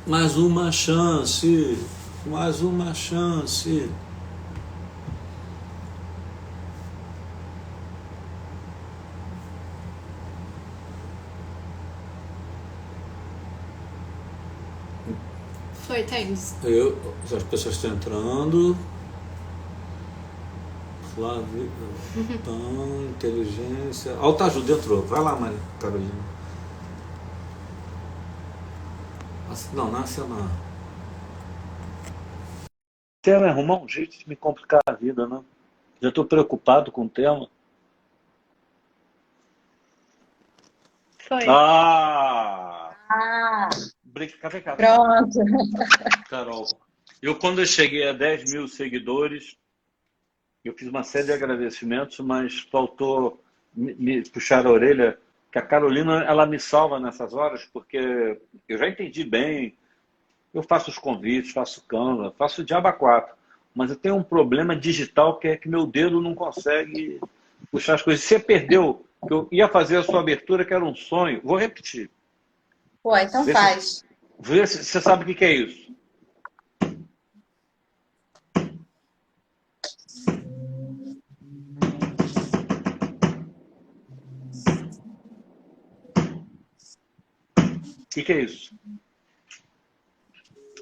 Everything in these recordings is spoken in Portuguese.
Mais uma chance. Mais uma chance. Foi, Thaís. As pessoas estão entrando. Flávio, inteligência. Autoajuda entrou. Vai lá, Maria Carolina. Não, nasce na. Você vai arrumar um jeito de me complicar a vida, né? Já estou preocupado com o tema. Foi. Ah! Ah, Vem cá, pronto. Carol. Quando eu cheguei a 10 mil seguidores, eu fiz uma série de agradecimentos, mas faltou me puxar a orelha, que a Carolina, ela me salva nessas horas, porque eu já entendi bem, eu faço os convites, faço Canva, faço o diabo a quatro, mas eu tenho um problema digital que é que meu dedo não consegue puxar as coisas. Você perdeu, que eu ia fazer a sua abertura, que era um sonho. Vou repetir. Pô, então Vê se, faz. vê se você sabe o que é isso. O que é isso?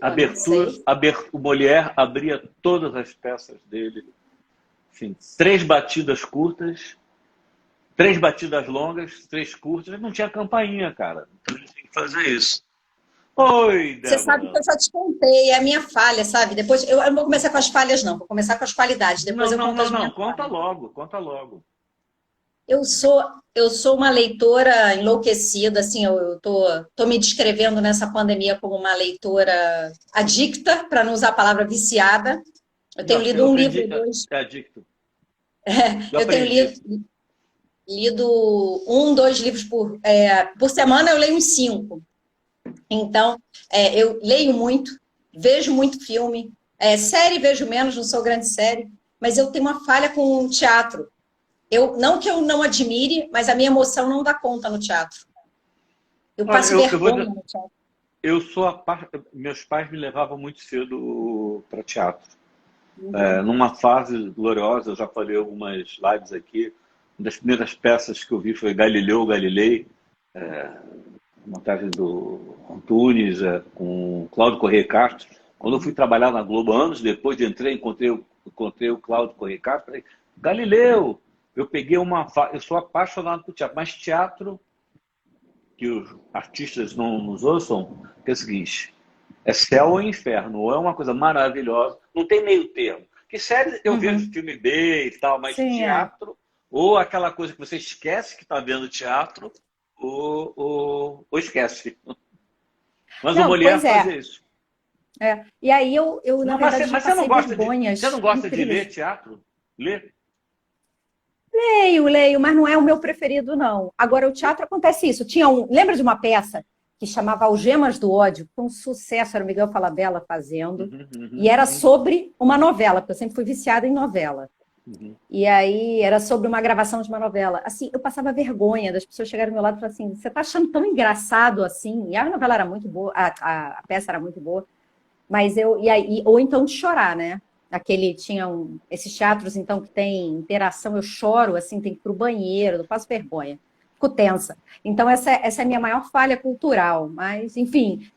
Pô, não sei. O Molière abria todas as peças dele. Enfim, 3 batidas curtas, 3 batidas longas, 3 curtas. Não tinha campainha, cara. Então a gente tem que fazer isso. Oi, Você sabe que Débora. eu já te contei, é a minha falha, sabe? Depois, eu não vou começar com as falhas, não. Vou começar com as qualidades. Depois Não, eu não, conto não, as não. minhas Conta falhas. logo, conta logo. Eu sou, eu sou uma leitora enlouquecida, assim, eu tô me descrevendo nessa pandemia como uma leitora adicta, para não usar a palavra viciada. Eu tenho Não, lido eu um aprendi. livro, dois. É adicto. Eu Eu tenho aprendi. lido um, dois livros por semana, eu leio uns cinco. Então, eu leio muito, vejo muito filme, série vejo menos, não sou grande série, mas eu tenho uma falha com o teatro. Não que eu não admire, mas a minha emoção não dá conta no teatro. Eu Olha, passo vergonha no teatro. eu sou a parte. Meus pais me levavam muito cedo para teatro. Uhum. Numa fase gloriosa, eu já falei algumas lives aqui. Uma das primeiras peças que eu vi foi Galileu Galilei, montagem do Antunes, com Cláudio Corrêa Castro. Quando eu fui trabalhar na Globo, anos depois de entrar, encontrei o Cláudio Corrêa Castro, falei, Galileu, eu peguei eu sou apaixonado por teatro, mas teatro, que os artistas não nos ouçam, que é o seguinte, é céu ou inferno, ou é uma coisa maravilhosa, não tem meio termo. Que série eu vejo Uhum. filme B e tal, mas Sim, é. teatro, ou aquela coisa que você esquece que está vendo teatro, ou esquece. Mas o Não, Molière pois é. fazia isso. E aí eu, na Não, mas, verdade, já mas você não passei gosta você não vergonhas gosta de ler incríveis. teatro? Ler? Leio, mas não é o meu preferido, não. Agora, o teatro acontece isso. Lembra de uma peça que chamava Algemas do Ódio? Foi um sucesso, era o Miguel Falabella fazendo. Uhum, uhum, E era uhum, sobre uma novela, porque eu sempre fui viciada em novela. uhum. E aí era sobre uma gravação de uma novela. Assim, eu passava vergonha das pessoas chegarem ao meu lado e falar assim: você tá achando tão engraçado assim? E a novela era muito boa, a peça era muito boa. Mas ou então de chorar, né? Esses teatros, então, que tem interação, eu choro, assim, tem que ir pro banheiro, eu passo vergonha, fico tensa. Então, essa é a minha maior falha cultural. Mas, enfim,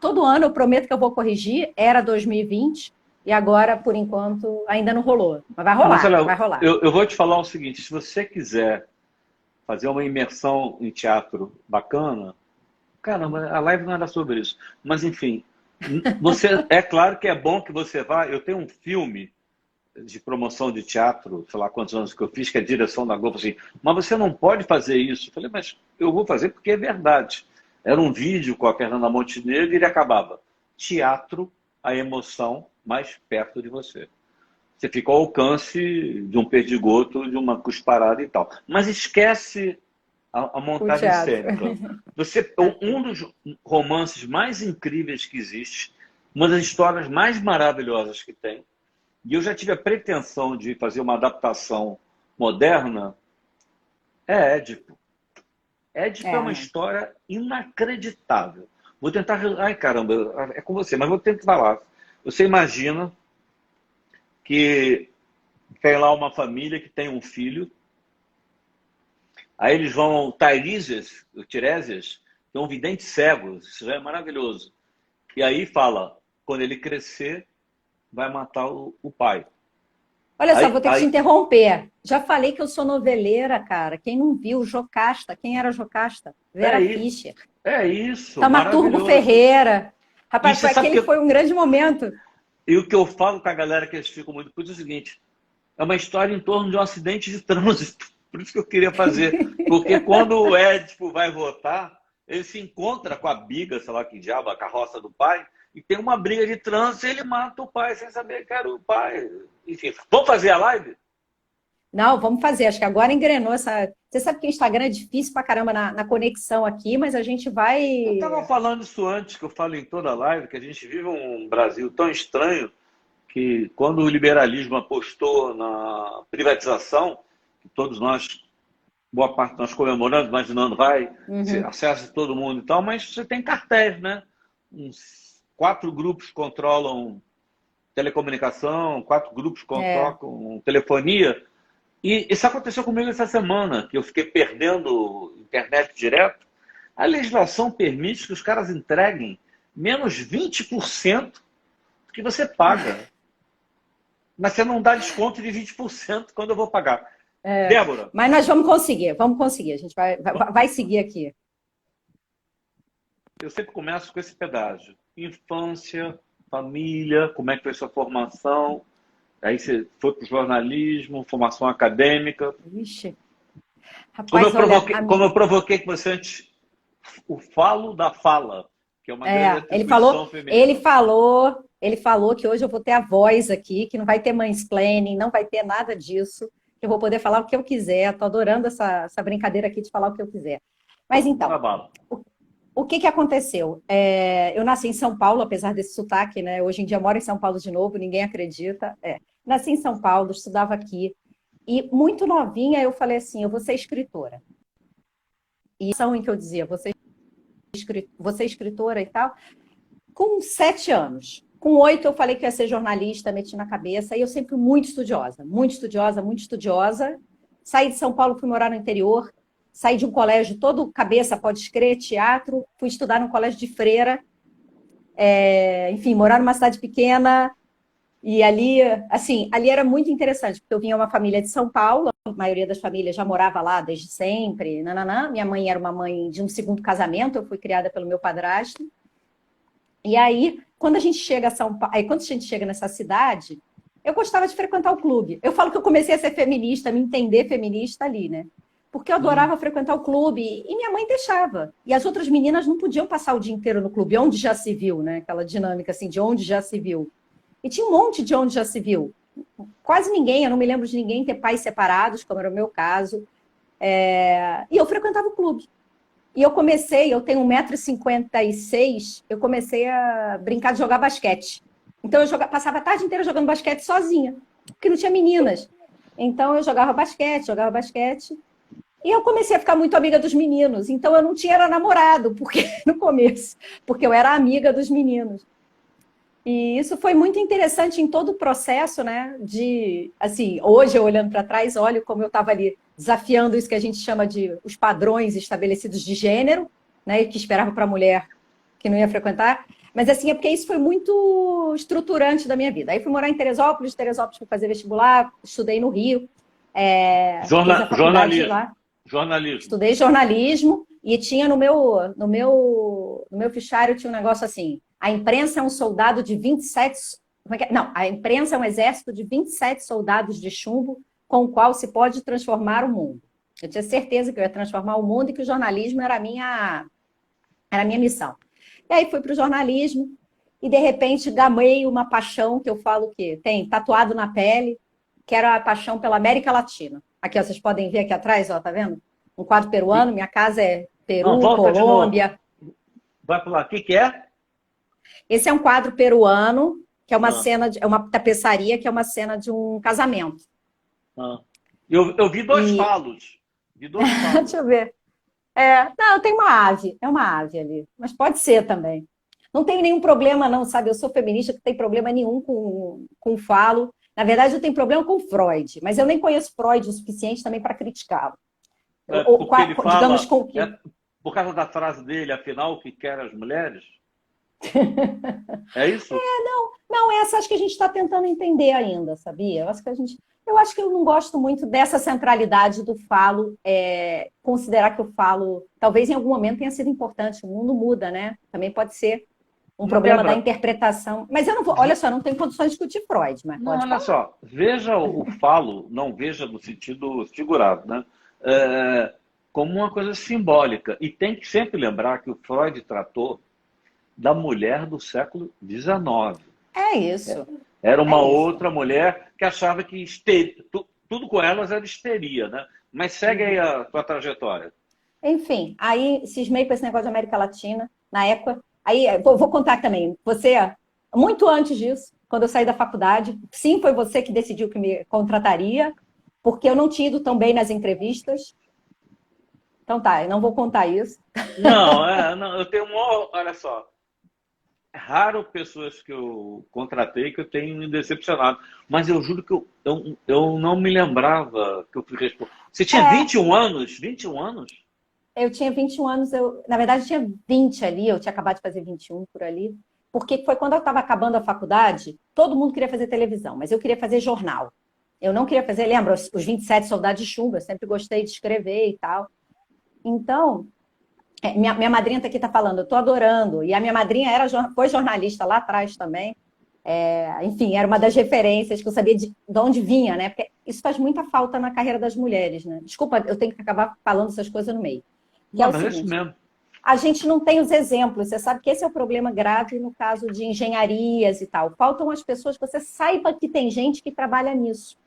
todo ano eu prometo que eu vou corrigir, era 2020, e agora, por enquanto, ainda não rolou. Mas vai Não, mas rolar, olha, vai rolar. eu vou te falar o seguinte: se você quiser fazer uma imersão em teatro bacana, caramba, a live não era sobre isso. Mas, enfim, é claro que é bom que você vá. Eu tenho um filme de promoção de teatro, sei lá quantos anos que eu fiz, que é a direção da Globo, assim, mas você não pode fazer isso. Eu falei, mas eu vou fazer porque é verdade. Era um vídeo com a Fernanda Montenegro e ele acabava. Teatro, a emoção mais perto de você. Você fica ao alcance de um perdigoto, de uma cusparada e tal. Mas esquece a O montagem teatro. cênica. Um dos romances mais incríveis que existe, uma das histórias mais maravilhosas que tem, e eu já tive a pretensão de fazer uma adaptação moderna, é Édipo. Édipo é uma É, história inacreditável. Vou tentar. Ai, caramba, é com você, mas vou tentar falar. Você imagina que tem lá uma família que tem um filho, aí eles vão, o Tiresias, que é um vidente cego, isso já é maravilhoso. E aí fala, quando ele crescer, vai matar o pai. Olha só, vou ter que te Aí, interromper. Já falei que eu sou noveleira, cara. Quem não viu, Jocasta. Quem era Jocasta? é Vera isso, Fischer. é isso, Tamaturgo maravilhoso. Ferreira. E Rapaz, você sabe aquele que foi um grande momento. e o que eu falo com a galera que eles ficam muito putos é o seguinte: é uma história em torno de um acidente de trânsito. Por isso que eu queria fazer. Porque quando o Édipo vai votar, ele se encontra com a biga, sei lá que diabo, a carroça do pai, e tem uma briga de trânsito e ele mata o pai sem saber que era o pai. Enfim, vamos fazer a live? Não, vamos fazer. Acho que agora engrenou essa. Você sabe que o Instagram é difícil pra caramba na conexão aqui, mas a gente vai. Eu estava falando isso antes, que eu falo em toda a live, que a gente vive um Brasil tão estranho que quando o liberalismo apostou na privatização, que todos nós, boa parte nós comemorando, imaginando, vai, Uhum. acesso de todo mundo e tal, mas você tem cartéis, né? Uns 4 grupos controlam telecomunicação, 4 grupos É. controlam telefonia. E isso aconteceu comigo essa semana, que eu fiquei perdendo internet direto. A legislação permite que os caras entreguem menos 20% do que você paga. Mas você não dá desconto de 20% quando eu vou pagar. Débora, Mas nós vamos conseguir, vamos conseguir. A gente vai seguir aqui. eu sempre começo com esse pedágio. Infância, família, como é que foi sua formação? Aí você foi para o jornalismo, formação acadêmica. Vixe. Como Rapaz, eu olha, provoquei, como eu provoquei que você antes, o falo da fala, que é uma grande ele falou, atribuição feminina. ele falou que hoje eu vou ter a voz aqui, que não vai ter mansplaining, não vai ter nada disso, que eu vou poder falar o que eu quiser. Estou adorando essa brincadeira aqui de falar o que eu quiser. Mas então, Manda bala. o que aconteceu? Eu nasci em São Paulo, apesar desse sotaque, né? Hoje em dia moro em São Paulo de novo, ninguém acredita. Nasci em São Paulo, estudava aqui. E muito novinha eu falei assim, eu vou ser escritora. E são em que eu dizia, você é escritora e tal. Com 7 anos. Com 8 eu falei que ia ser jornalista, meti na cabeça. E eu sempre fui muito estudiosa, muito estudiosa, muito estudiosa. Saí de São Paulo, fui morar no interior. Saí de um colégio todo cabeça, pode escrever, teatro. Fui estudar num colégio de freira. Enfim, morar numa cidade pequena. E ali, assim, ali era muito interessante, porque eu vinha uma família de São Paulo, a maioria das famílias já morava lá desde sempre, nananã. Minha mãe era uma mãe de um segundo casamento, eu fui criada pelo meu padrasto. E aí, quando a gente chega a São Paulo, aí quando a gente chega nessa cidade, eu gostava de frequentar o clube. Eu falo que eu comecei a ser feminista, me entender feminista ali, né? Porque eu adorava frequentar o clube e minha mãe deixava. E as outras meninas não podiam passar o dia inteiro no clube, onde já se viu, né? Aquela dinâmica assim de onde já se viu. E tinha um monte de onde já se viu. Quase ninguém, eu não me lembro de ninguém ter pais separados, como era o meu caso. E eu frequentava o clube. E eu tenho 1,56 m, eu comecei a brincar de jogar basquete. Então eu passava a tarde inteira jogando basquete sozinha, porque não tinha meninas. Então eu jogava basquete. E eu comecei a ficar muito amiga dos meninos. Então eu não tinha namorado, porque no começo, porque eu era amiga dos meninos. E isso foi muito interessante em todo o processo, né? Assim, hoje eu olhando para trás, olho como eu estava ali desafiando isso que a gente chama de os padrões estabelecidos de gênero, né? Que esperava para a mulher que não ia frequentar. Mas assim, é porque isso foi muito estruturante da minha vida. Aí fui morar em Teresópolis fui fazer vestibular, estudei no Rio, fiz a faculdade Jornalismo. lá, Jornalismo. estudei jornalismo e tinha no meu fichário tinha um negócio assim: a imprensa é um soldado de 27. Não, a imprensa é um exército de 27 soldados de chumbo com o qual se pode transformar o mundo. Eu tinha certeza que eu ia transformar o mundo e que o jornalismo era a minha missão. E aí fui para o jornalismo e, de repente, gamei uma paixão que eu falo que tem tatuado na pele, que era a paixão pela América Latina. Aqui, ó, vocês podem ver aqui atrás, ó, tá vendo? Um quadro peruano, minha casa é Não, Peru, volta de novo. Colômbia. Vai para lá. O que é? Esse é um quadro peruano, que é uma cena, é uma tapeçaria, que é uma cena de um casamento. Eu vi dois E... falos. Vi dois falos. Deixa eu ver. Não, tem uma ave, é uma ave ali, mas pode ser também. Não tenho nenhum problema, não, sabe? Eu sou feminista, não tem problema nenhum com o falo. Na verdade, eu tenho problema com Freud, mas eu nem conheço Freud o suficiente também para criticá-lo. Porque ele Digamos fala, com que. por causa da frase dele, afinal, o que quer as mulheres? É isso? Não, essa acho que a gente está tentando entender ainda, sabia? Eu acho que eu não gosto muito dessa centralidade do falo, considerar que o falo, talvez em algum momento tenha sido importante. O mundo muda, né? Também pode ser um Mas, problema da Débora, interpretação. Mas eu não vou, olha só, não tenho condições de discutir Freud, mas não, pode olha falar. só, veja o falo, não veja no sentido figurado, né? É, como uma coisa simbólica. E tem que sempre lembrar que o Freud tratou da mulher do século XIX. É isso, Era uma é isso. outra mulher que achava que tudo com elas era histeria, né? Mas segue aí a tua trajetória. Enfim, aí cismei com esse negócio de América Latina, na época. Aí, vou contar também. Você, muito antes disso, quando eu saí da faculdade, sim, foi você que decidiu que me contrataria, porque eu não tinha ido tão bem nas entrevistas. Então tá, eu não vou contar isso. Não, não, eu tenho olha só, é raro pessoas que eu contratei que eu tenho me decepcionado, mas eu juro que eu não me lembrava que eu fui responsável. Você tinha É, 21 anos? 21 anos? eu tinha 21 anos, na verdade, eu tinha 20 ali, eu tinha acabado de fazer 21 por ali, porque foi quando eu estava acabando a faculdade, todo mundo queria fazer televisão, mas eu queria fazer jornal. Eu não queria fazer, lembra, os 27 Soldados de Chumbo, eu sempre gostei de escrever e tal. Então, minha madrinha aqui está falando, eu estou adorando. E a minha madrinha foi jornalista lá atrás também. Enfim, era uma das referências que eu sabia de onde vinha, né? Porque isso faz muita falta na carreira das mulheres, né? Desculpa, eu tenho que acabar falando essas coisas no meio. Que é Não, o mas é isso seguinte, mesmo. a gente não tem os exemplos. Você sabe que esse é o problema grave no caso de engenharias e tal. Faltam as pessoas que você saiba que tem gente que trabalha nisso.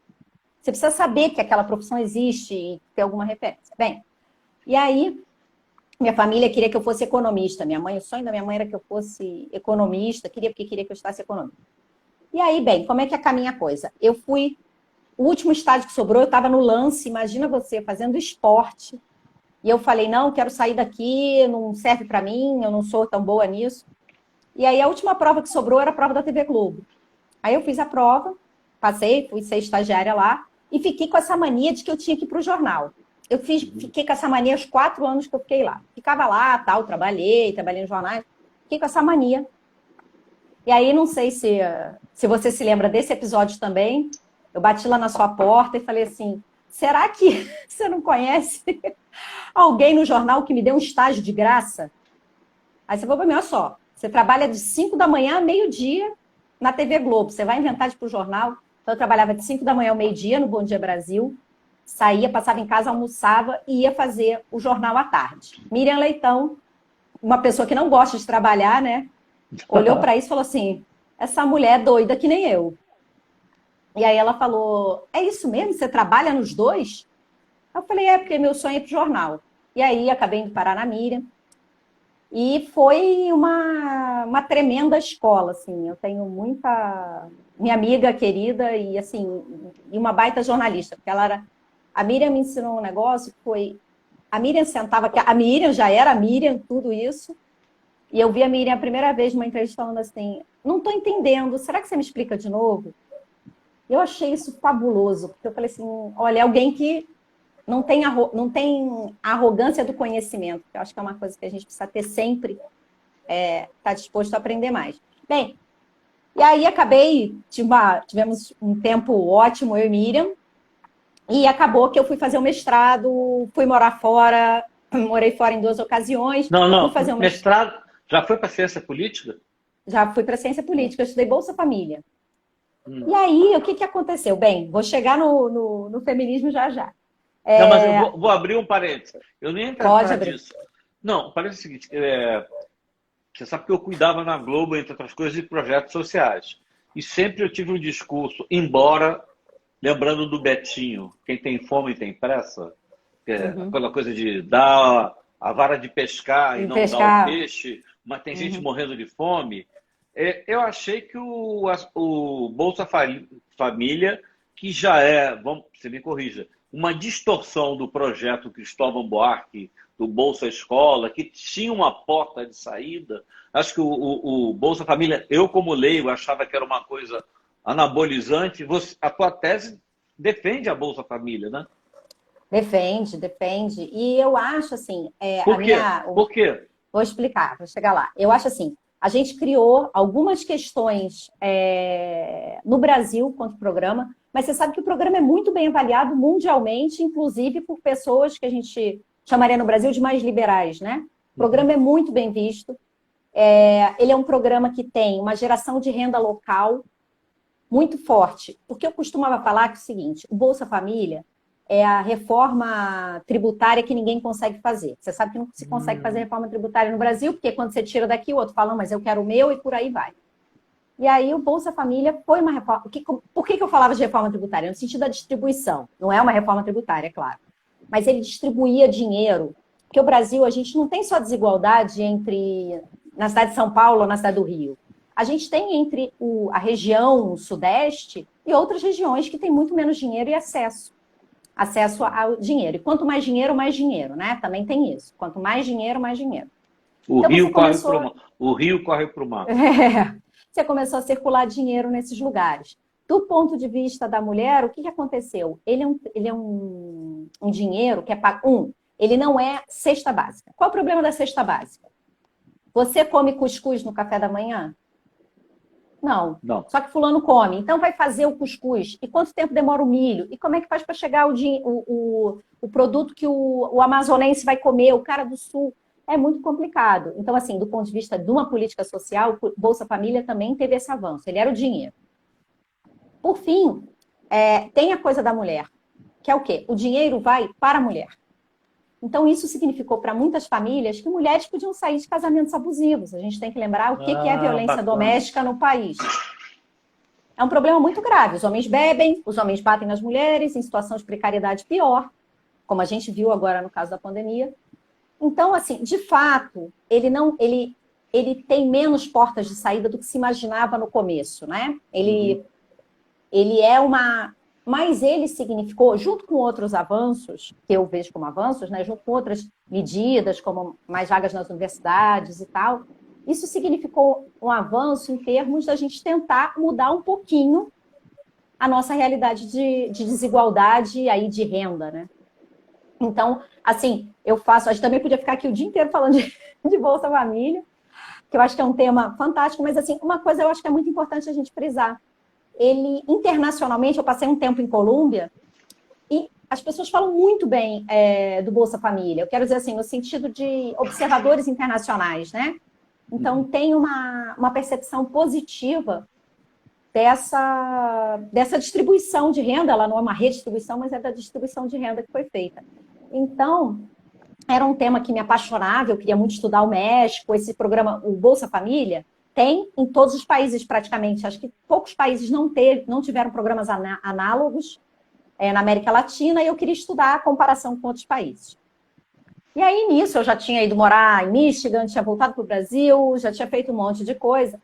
Você precisa saber que aquela profissão existe e ter alguma referência. Bem, e aí minha família queria que eu fosse economista. O sonho da minha mãe era que eu fosse economista, porque queria que eu estudasse economia. E aí, bem, como é que caminha a coisa? O último estágio que sobrou, eu estava no lance, imagina você, fazendo esporte. E eu falei, não, quero sair daqui, não serve para mim, eu não sou tão boa nisso. E aí a última prova que sobrou era a prova da TV Globo. Aí eu fiz a prova, passei, fui ser estagiária lá, e fiquei com essa mania de que eu tinha que ir para o jornal. Fiquei com essa mania os 4 anos que eu fiquei lá. Ficava lá, tal, trabalhei nos jornais. Fiquei com essa mania. E aí, não sei se você se lembra desse episódio também. Eu bati lá na sua porta e falei assim, será que você não conhece alguém no jornal que me deu um estágio de graça? Aí você falou para mim, olha só, você trabalha de 5 da manhã a meio-dia na TV Globo. Você vai inventar de ir para o jornal? Então, eu trabalhava de 5 da manhã ao meio-dia no Bom Dia Brasil. Saía, passava em casa, almoçava e ia fazer o jornal à tarde. Miriam Leitão, uma pessoa que não gosta de trabalhar, né? Olhou para isso e falou assim, essa mulher é doida que nem eu. E aí ela falou, é isso mesmo? Você trabalha nos dois? Eu falei, porque meu sonho é ir pro jornal. E aí acabei indo parar na Miriam. E foi uma tremenda escola, assim. Eu tenho muita... Minha amiga querida e, assim, e uma baita jornalista. Porque ela era... A Miriam me ensinou um negócio que foi... A Miriam sentava... A Miriam já era a Miriam, tudo isso. E eu vi a Miriam a primeira vez numa entrevista falando assim, não estou entendendo, será que você me explica de novo? Eu achei isso fabuloso, porque eu falei assim, olha, é alguém que não tem a arrogância do conhecimento, que eu acho que é uma coisa que a gente precisa ter sempre, tá disposto a aprender mais. Bem, e aí tivemos um tempo ótimo, eu e Miriam, e acabou que eu fui fazer o mestrado, fui morar fora, morei fora em 2 ocasiões, Não, fui não. fazer o mestrado. Mestrado, já foi para ciência política? Já fui para ciência política, eu estudei Bolsa Família. Hum. E aí, o que aconteceu? Bem, vou chegar no feminismo já já. Não, mas eu vou abrir um parênteses. Eu nem ia Pode tratar abrir. disso. Não, parece o seguinte: você sabe que eu cuidava na Globo, entre outras coisas, de projetos sociais. E sempre eu tive um discurso, embora, lembrando do Betinho, quem tem fome tem pressa, que é aquela coisa de dar a vara de pescar e E não dar o pescar. peixe, mas tem gente morrendo de fome. Eu achei que o Bolsa Família, que já é, você me corrija, uma distorção do projeto Cristóvão Buarque, do Bolsa Escola, que tinha uma porta de saída. Acho que o Bolsa Família, eu como leigo, achava que era uma coisa anabolizante. A tua tese defende a Bolsa Família, né? Defende, defende. E eu acho assim, Por quê? Por quê? vou explicar, vou chegar lá. Eu acho assim, a gente criou algumas questões no Brasil quanto ao programa, mas você sabe que o programa é muito bem avaliado mundialmente, inclusive por pessoas que a gente chamaria no Brasil de mais liberais, né? O programa é muito bem visto. Ele é um programa que tem uma geração de renda local muito forte. O que eu costumava falar é o seguinte, o Bolsa Família é a reforma tributária que ninguém consegue fazer. Você sabe que não se consegue fazer reforma tributária no Brasil, porque quando você tira daqui, o outro fala, não, mas eu quero o meu, e por aí vai. E aí o Bolsa Família foi uma reforma... Por que eu falava de reforma tributária? No sentido da distribuição. Não é uma reforma tributária, é claro. Mas ele distribuía dinheiro. Porque o Brasil, a gente não tem só desigualdade na cidade de São Paulo ou na cidade do Rio. A gente tem entre a região sudeste e outras regiões que têm muito menos dinheiro e acesso ao dinheiro. E quanto mais dinheiro, né? Também tem isso. Quanto mais dinheiro, mais dinheiro. O rio corre para o mar. Você começou a circular dinheiro nesses lugares. Do ponto de vista da mulher, o que aconteceu? Ele é um dinheiro que é pago. Ele não é cesta básica. Qual é o problema da cesta básica? Você come cuscuz no café da manhã? Não. Só que fulano come. Então vai fazer o cuscuz. E quanto tempo demora o milho? E como é que faz para chegar o produto que o amazonense vai comer, o cara do sul? É muito complicado. Então, assim, do ponto de vista de uma política social, o Bolsa Família também teve esse avanço. Ele era o dinheiro. Por fim, tem a coisa da mulher, que é o quê? O dinheiro vai para a mulher. Então, isso significou para muitas famílias que mulheres podiam sair de casamentos abusivos. A gente tem que lembrar o que é violência doméstica no país. É um problema muito grave. Os homens bebem, os homens batem nas mulheres, em situação de precariedade pior, como a gente viu agora no caso da pandemia. Então, assim, de fato, ele tem menos portas de saída do que se imaginava no começo, né? Ele é uma... Mas ele significou, junto com outros avanços, que eu vejo como avanços, né? Junto com outras medidas, como mais vagas nas universidades e tal, isso significou um avanço em termos da gente tentar mudar um pouquinho a nossa realidade de desigualdade e aí de renda, né? Então, assim, a gente também podia ficar aqui o dia inteiro falando de Bolsa Família, que eu acho que é um tema fantástico, mas, assim, uma coisa eu acho que é muito importante a gente frisar. Ele, internacionalmente, eu passei um tempo em Colômbia, e as pessoas falam muito bem do Bolsa Família. Eu quero dizer assim, no sentido de observadores internacionais, né? Então, tem uma percepção positiva dessa distribuição de renda. Ela não é uma redistribuição, mas é da distribuição de renda que foi feita. Então, era um tema que me apaixonava, eu queria muito estudar o México, esse programa, o Bolsa Família, tem em todos os países praticamente. Acho que poucos países não tiveram programas análogos na América Latina, e eu queria estudar a comparação com outros países. E aí, nisso, eu já tinha ido morar em Michigan, tinha voltado para o Brasil, já tinha feito um monte de coisa.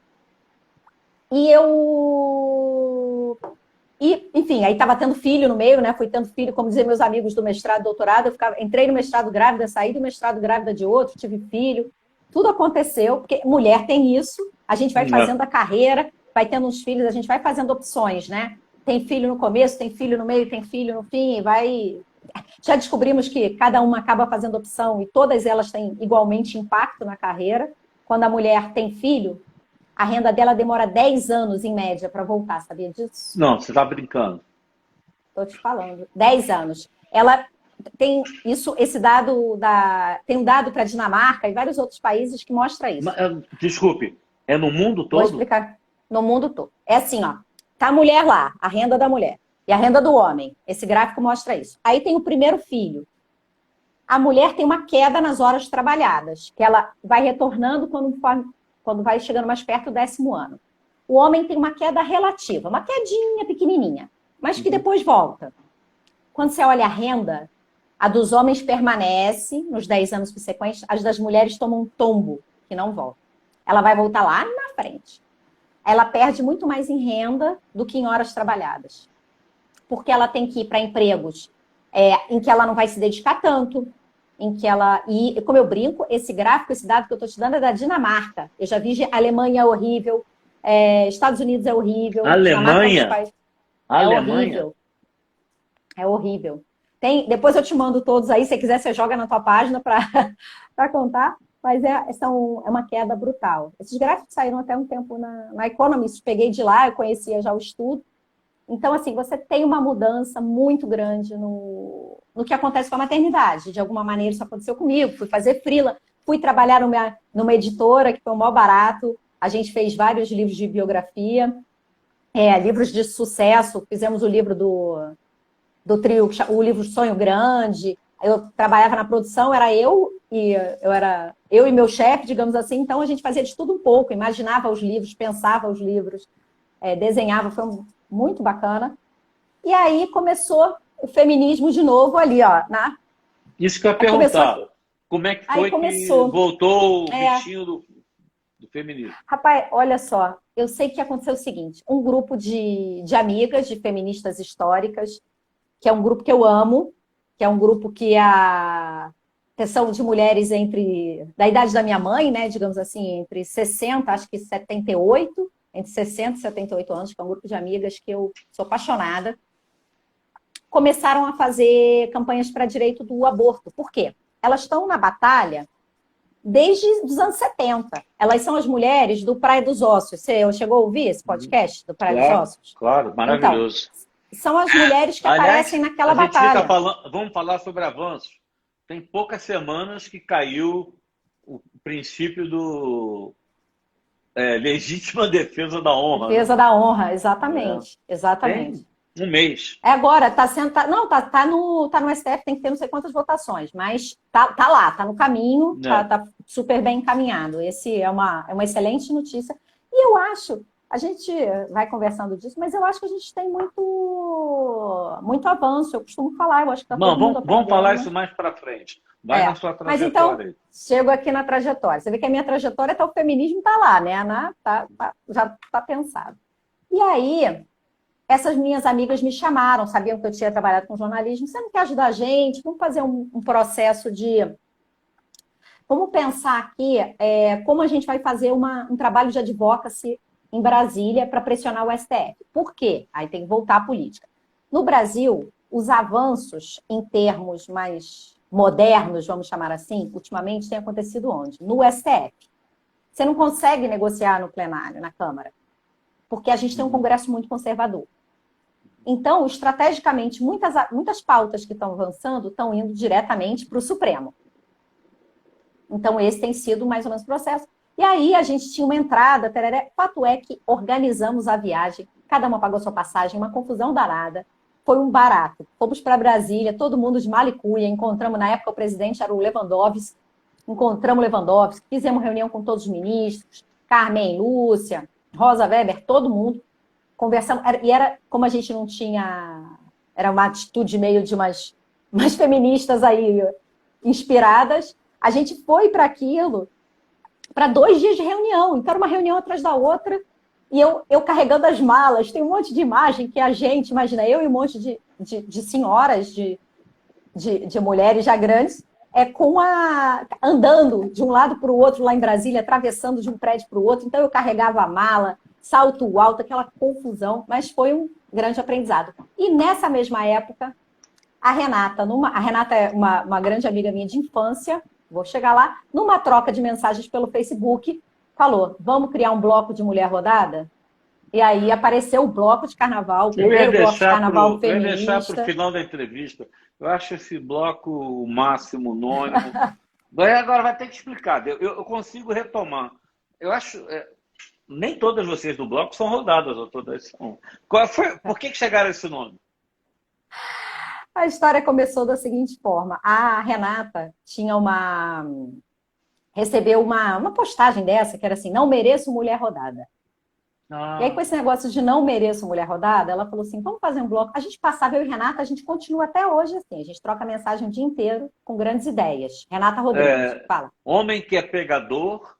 Enfim, aí estava tendo filho no meio, né? Fui tendo filho, como diziam meus amigos do mestrado e doutorado. Entrei no mestrado grávida, saí do mestrado grávida de outro, tive filho. Tudo aconteceu, porque mulher tem isso. A gente vai fazendo a carreira, vai tendo uns filhos, a gente vai fazendo opções, né? Tem filho no começo, tem filho no meio, tem filho no fim, Já descobrimos que cada uma acaba fazendo opção e todas elas têm igualmente impacto na carreira. Quando a mulher tem filho, a renda dela demora 10 anos, em média, para voltar, sabia disso? Não, você está brincando. Estou te falando. 10 anos. Ela tem esse dado tem um dado para a Dinamarca e vários outros países que mostra isso. Desculpe, é no mundo todo? Vou explicar. No mundo todo. É assim, ó. Tá a mulher lá, a renda da mulher. E a renda do homem. Esse gráfico mostra isso. Aí tem o primeiro filho. A mulher tem uma queda nas horas trabalhadas, que ela vai retornando quando vai chegando mais perto do 10º ano. O homem tem uma queda relativa, uma quedinha pequenininha, mas que depois volta. Quando você olha a renda, a dos homens permanece nos 10 anos subsequentes, as das mulheres tomam um tombo, que não volta. Ela vai voltar lá na frente. Ela perde muito mais em renda do que em horas trabalhadas. Porque ela tem que ir para empregos em que ela não vai se dedicar tanto, em que ela... E, como eu brinco, esse gráfico, esse dado que eu estou te dando é da Dinamarca. Eu já vi Alemanha é horrível, Estados Unidos é horrível, Dinamarca é um dos Alemanha? países... É Alemanha? horrível, é horrível. Depois eu te mando todos aí, se você quiser, você joga na tua página para contar, mas é uma queda brutal. Esses gráficos saíram até um tempo na Economist, peguei de lá, eu conhecia já o estudo. Então, assim, você tem uma mudança muito grande no que acontece com a maternidade. De alguma maneira isso aconteceu comigo, fui fazer freela, fui trabalhar numa editora, que foi o maior barato, a gente fez vários livros de biografia, livros de sucesso, fizemos o livro do trio, o livro Sonho Grande. Eu trabalhava na produção, era eu e meu chefe, digamos assim, então a gente fazia de tudo um pouco, imaginava os livros, pensava os livros, desenhava, foi muito bacana. E aí começou o feminismo de novo ali, ó. Isso que eu ia perguntar. Como é que foi que voltou o bichinho do feminismo? Rapaz, olha só, eu sei que aconteceu o seguinte, um grupo de amigas, de feministas históricas, que é um grupo que eu amo, que é um grupo que são de mulheres da idade da minha mãe, né, digamos assim, entre 60, acho que 78, entre 60 e 78 anos, que é um grupo de amigas que eu sou apaixonada, começaram a fazer campanhas para direito do aborto. Por quê? Elas estão na batalha desde os anos 70. Elas são as mulheres do Praia dos Ossos. Você chegou a ouvir esse podcast do Praia dos Ossos? Claro, maravilhoso. Então, são as mulheres que aparecem naquela batalha. Vamos falar sobre avanços. Tem poucas semanas que caiu o princípio do legítima defesa da honra. Defesa da honra, exatamente. Exatamente. Tem um mês. Agora, está sentado. Não, tá no STF, tem que ter não sei quantas votações, mas tá lá, tá no caminho, tá super bem encaminhado. Esse é uma excelente notícia. E eu acho, a gente vai conversando disso, mas eu acho que a gente tem muito avanço. Eu costumo falar, eu acho que tá todo mundo vamos falar isso mais para frente. Vai na sua trajetória. Mas então, chego aqui na trajetória. Você vê que a minha trajetória o feminismo tá lá, né? Já tá pensado. E aí, essas minhas amigas me chamaram, sabiam que eu tinha trabalhado com jornalismo. Você não quer ajudar a gente? Vamos fazer um processo de... Vamos pensar aqui como a gente vai fazer um trabalho de advocacy em Brasília para pressionar o STF. Por quê? Aí tem que voltar à política. No Brasil, os avanços em termos mais modernos, vamos chamar assim, ultimamente têm acontecido onde? No STF. Você não consegue negociar no plenário, na Câmara, porque a gente tem um Congresso muito conservador. Então, estrategicamente, muitas pautas que estão avançando estão indo diretamente para o Supremo. Então, esse tem sido mais ou menos o processo. E aí, a gente tinha uma entrada, tereré. Fato é que organizamos a viagem, cada uma pagou sua passagem, uma confusão danada. Foi um barato. Fomos para Brasília, todo mundo de mala e cuia, encontramos, na época, o presidente era o Lewandowski, encontramos o Lewandowski, fizemos reunião com todos os ministros, Carmen, Lúcia, Rosa Weber, todo mundo. Conversamos, e era, como a gente não tinha... Era uma atitude meio de umas feministas aí inspiradas, a gente foi para aquilo, para 2 dias de reunião. Então, era uma reunião atrás da outra, e eu carregando as malas. Tem um monte de imagem que a gente, imagina, eu e um monte de senhoras, de mulheres já grandes, andando de um lado para o outro lá em Brasília, atravessando de um prédio para o outro. Então, eu carregava a mala, salto alto, aquela confusão, mas foi um grande aprendizado. E nessa mesma época, a Renata é uma grande amiga minha de infância, vou chegar lá, numa troca de mensagens pelo Facebook, falou, vamos criar um bloco de mulher rodada? E aí apareceu o bloco de carnaval, o primeiro bloco de carnaval feminista. Eu ia deixar para o final da entrevista. Eu acho esse bloco o máximo, nônimo. Agora vai ter que explicar. Eu consigo retomar. Eu acho... nem todas vocês do bloco são rodadas, ou todas são. Por que chegaram a esse nome? A história começou da seguinte forma. A Renata recebeu uma postagem dessa, que era assim, não mereço mulher rodada. E aí, com esse negócio de não mereço mulher rodada, ela falou assim, vamos fazer um bloco. A gente passava, eu e Renata, a gente continua até hoje assim. A gente troca mensagem o dia inteiro com grandes ideias. Renata Rodrigues, fala. Homem que é pegador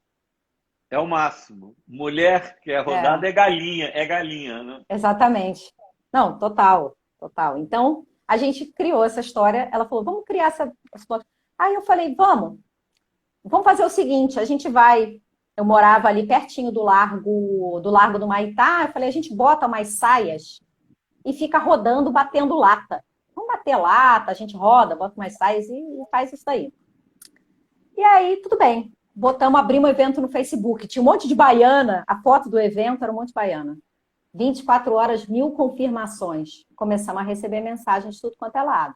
é o máximo. Mulher que é rodada é galinha, né? Exatamente. Não, total. Então, a gente criou essa história. Ela falou, vamos criar essa bloco. Aí eu falei, vamos fazer o seguinte, a gente vai... Eu morava ali pertinho do Largo do Maitá. Eu falei, a gente bota umas saias e fica rodando, batendo lata. Vamos bater lata, a gente roda, bota umas saias e faz isso daí. E aí, tudo bem. Abrimos um evento no Facebook. Tinha um monte de baiana, a foto do evento era um monte de baiana. 24 horas, 1000 confirmações. Começamos a receber mensagens de tudo quanto é lado.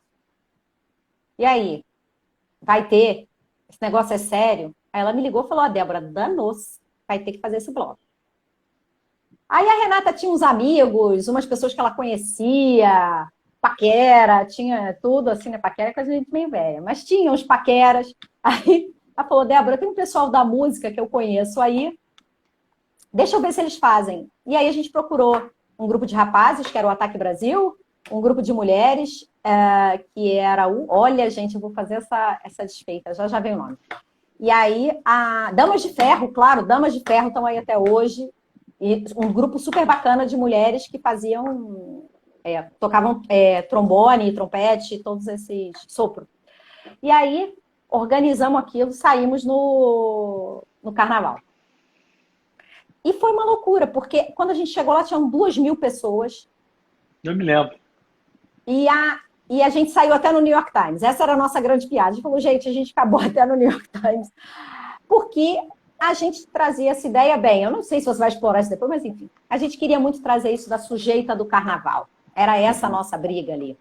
E aí? Vai ter? Esse negócio é sério? Aí ela me ligou e falou, Débora, danou-se, vai ter que fazer esse bloco. Aí a Renata tinha uns amigos, umas pessoas que ela conhecia, paquera, tinha tudo assim, né? Paquera é coisa de gente meio velha, mas tinha uns paqueras. Aí ela falou, Débora, tem um pessoal da música que eu conheço aí, deixa eu ver se eles fazem. E aí a gente procurou um grupo de rapazes, que era o Ataque Brasil, um grupo de mulheres, que era o... Olha, gente, eu vou fazer essa desfeita, já vem o nome. E aí, a Damas de Ferro, claro, Damas de Ferro estão aí até hoje, e um grupo super bacana de mulheres que faziam, tocavam trombone, trompete, todos esses sopro. E aí, organizamos aquilo, saímos no carnaval. E foi uma loucura, porque quando a gente chegou lá, tinham 2.000 pessoas. Eu me lembro. E a gente saiu até no New York Times. Essa era a nossa grande piada. A gente falou, gente, a gente acabou até no New York Times. Porque a gente trazia essa ideia bem. Eu não sei se você vai explorar isso depois, mas enfim. A gente queria muito trazer isso da sujeita do carnaval. Era essa a nossa briga ali.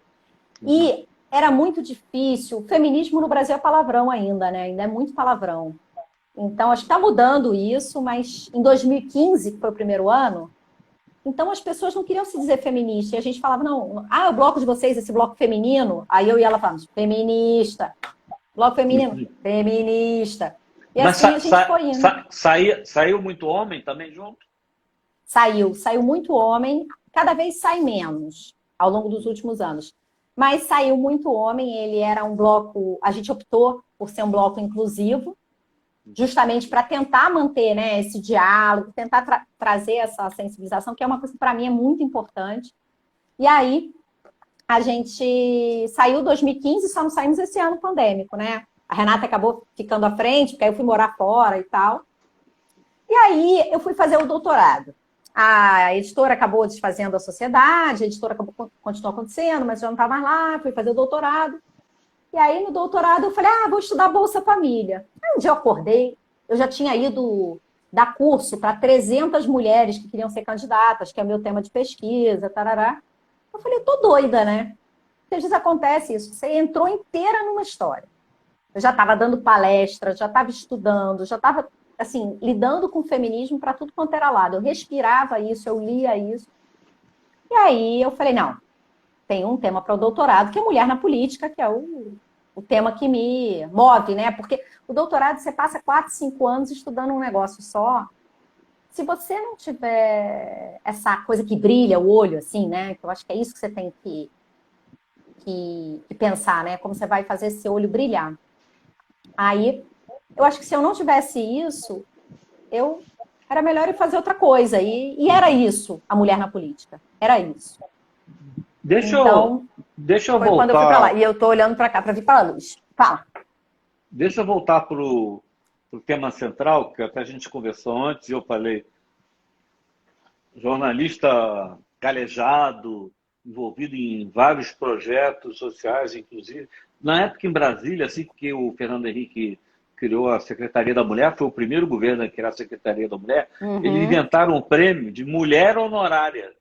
E era muito difícil. O feminismo no Brasil é palavrão ainda, né? Ainda é muito palavrão. Então, acho que está mudando isso, mas em 2015, que foi o primeiro ano, então as pessoas não queriam se dizer feminista. E a gente falava, não, o bloco de vocês, esse bloco feminino, aí eu e ela falamos, feminista. Bloco feminino, feminista. E mas assim a gente foi indo. Saiu muito homem também junto? Saiu muito homem, cada vez sai menos ao longo dos últimos anos. Mas saiu muito homem, ele era um bloco, a gente optou por ser um bloco inclusivo, justamente para tentar manter, né, esse diálogo, tentar trazer essa sensibilização, que é uma coisa que para mim é muito importante. E aí, a gente saiu em 2015 e só não saímos esse ano pandêmico, né? A Renata acabou ficando à frente, porque aí eu fui morar fora e tal. E aí, eu fui fazer o doutorado. A editora acabou desfazendo a sociedade, a editora continuou acontecendo, mas eu não estava mais lá, fui fazer o doutorado. E aí, no doutorado, eu falei, vou estudar Bolsa Família. Aí, um dia eu acordei, eu já tinha ido dar curso para 300 mulheres que queriam ser candidatas, que é o meu tema de pesquisa, tarará. Eu falei, eu tô doida, né? Porque às vezes acontece isso, você entrou inteira numa história. Eu já estava dando palestra, já estava estudando, já estava, assim, lidando com o feminismo para tudo quanto era lado. Eu respirava isso, eu lia isso. E aí, eu falei, não, tem um tema para o doutorado, que é mulher na política, que é o tema que me move, né? Porque o doutorado, você passa 4, 5 anos estudando um negócio só. Se você não tiver essa coisa que brilha o olho, assim, né? Que eu acho que é isso que você tem que pensar, né? Como você vai fazer esse olho brilhar. Aí, eu acho que se eu não tivesse isso, era melhor ir fazer outra coisa. E era isso, a mulher na política. Era isso. Deixa eu foi voltar. Quando eu fui para lá. E eu estou olhando para cá para vir para a luz. Fala. Deixa eu voltar para o tema central, que até a gente conversou antes, e eu falei, jornalista calejado, envolvido em vários projetos sociais, inclusive. Na época em Brasília, assim que o Fernando Henrique criou a Secretaria da Mulher, foi o primeiro governo a criar a Secretaria da Mulher, eles inventaram um prêmio de mulher honorária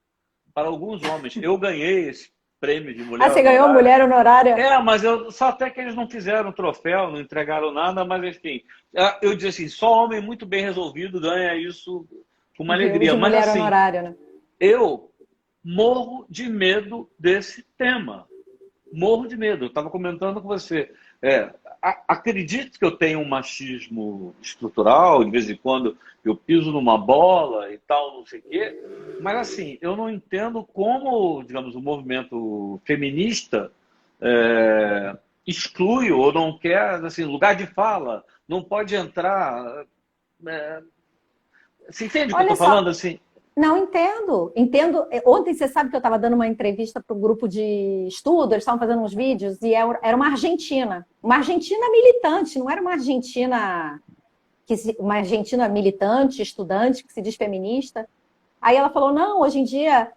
para alguns homens. Eu ganhei esse prêmio de mulher honorária. Você ganhou mulher honorária? Mas só até que eles não fizeram troféu, não entregaram nada, mas enfim. Eu disse assim, só homem muito bem resolvido ganha isso com uma alegria. Mas assim, honorária, né? Eu morro de medo desse tema. Morro de medo. Eu estava comentando com você. Acredito que eu tenho um machismo estrutural, de vez em quando eu piso numa bola e tal, não sei o quê, mas assim, eu não entendo como, digamos, o movimento feminista exclui ou não quer, assim, lugar de fala, não pode entrar. Você entende o que eu estou falando? Assim? Não, entendo. Entendo. Ontem, você sabe que eu estava dando uma entrevista para um grupo de estudo, eles estavam fazendo uns vídeos, e era uma argentina militante, não era uma argentina, uma argentina militante, estudante, que se diz feminista. Aí ela falou, não, hoje em dia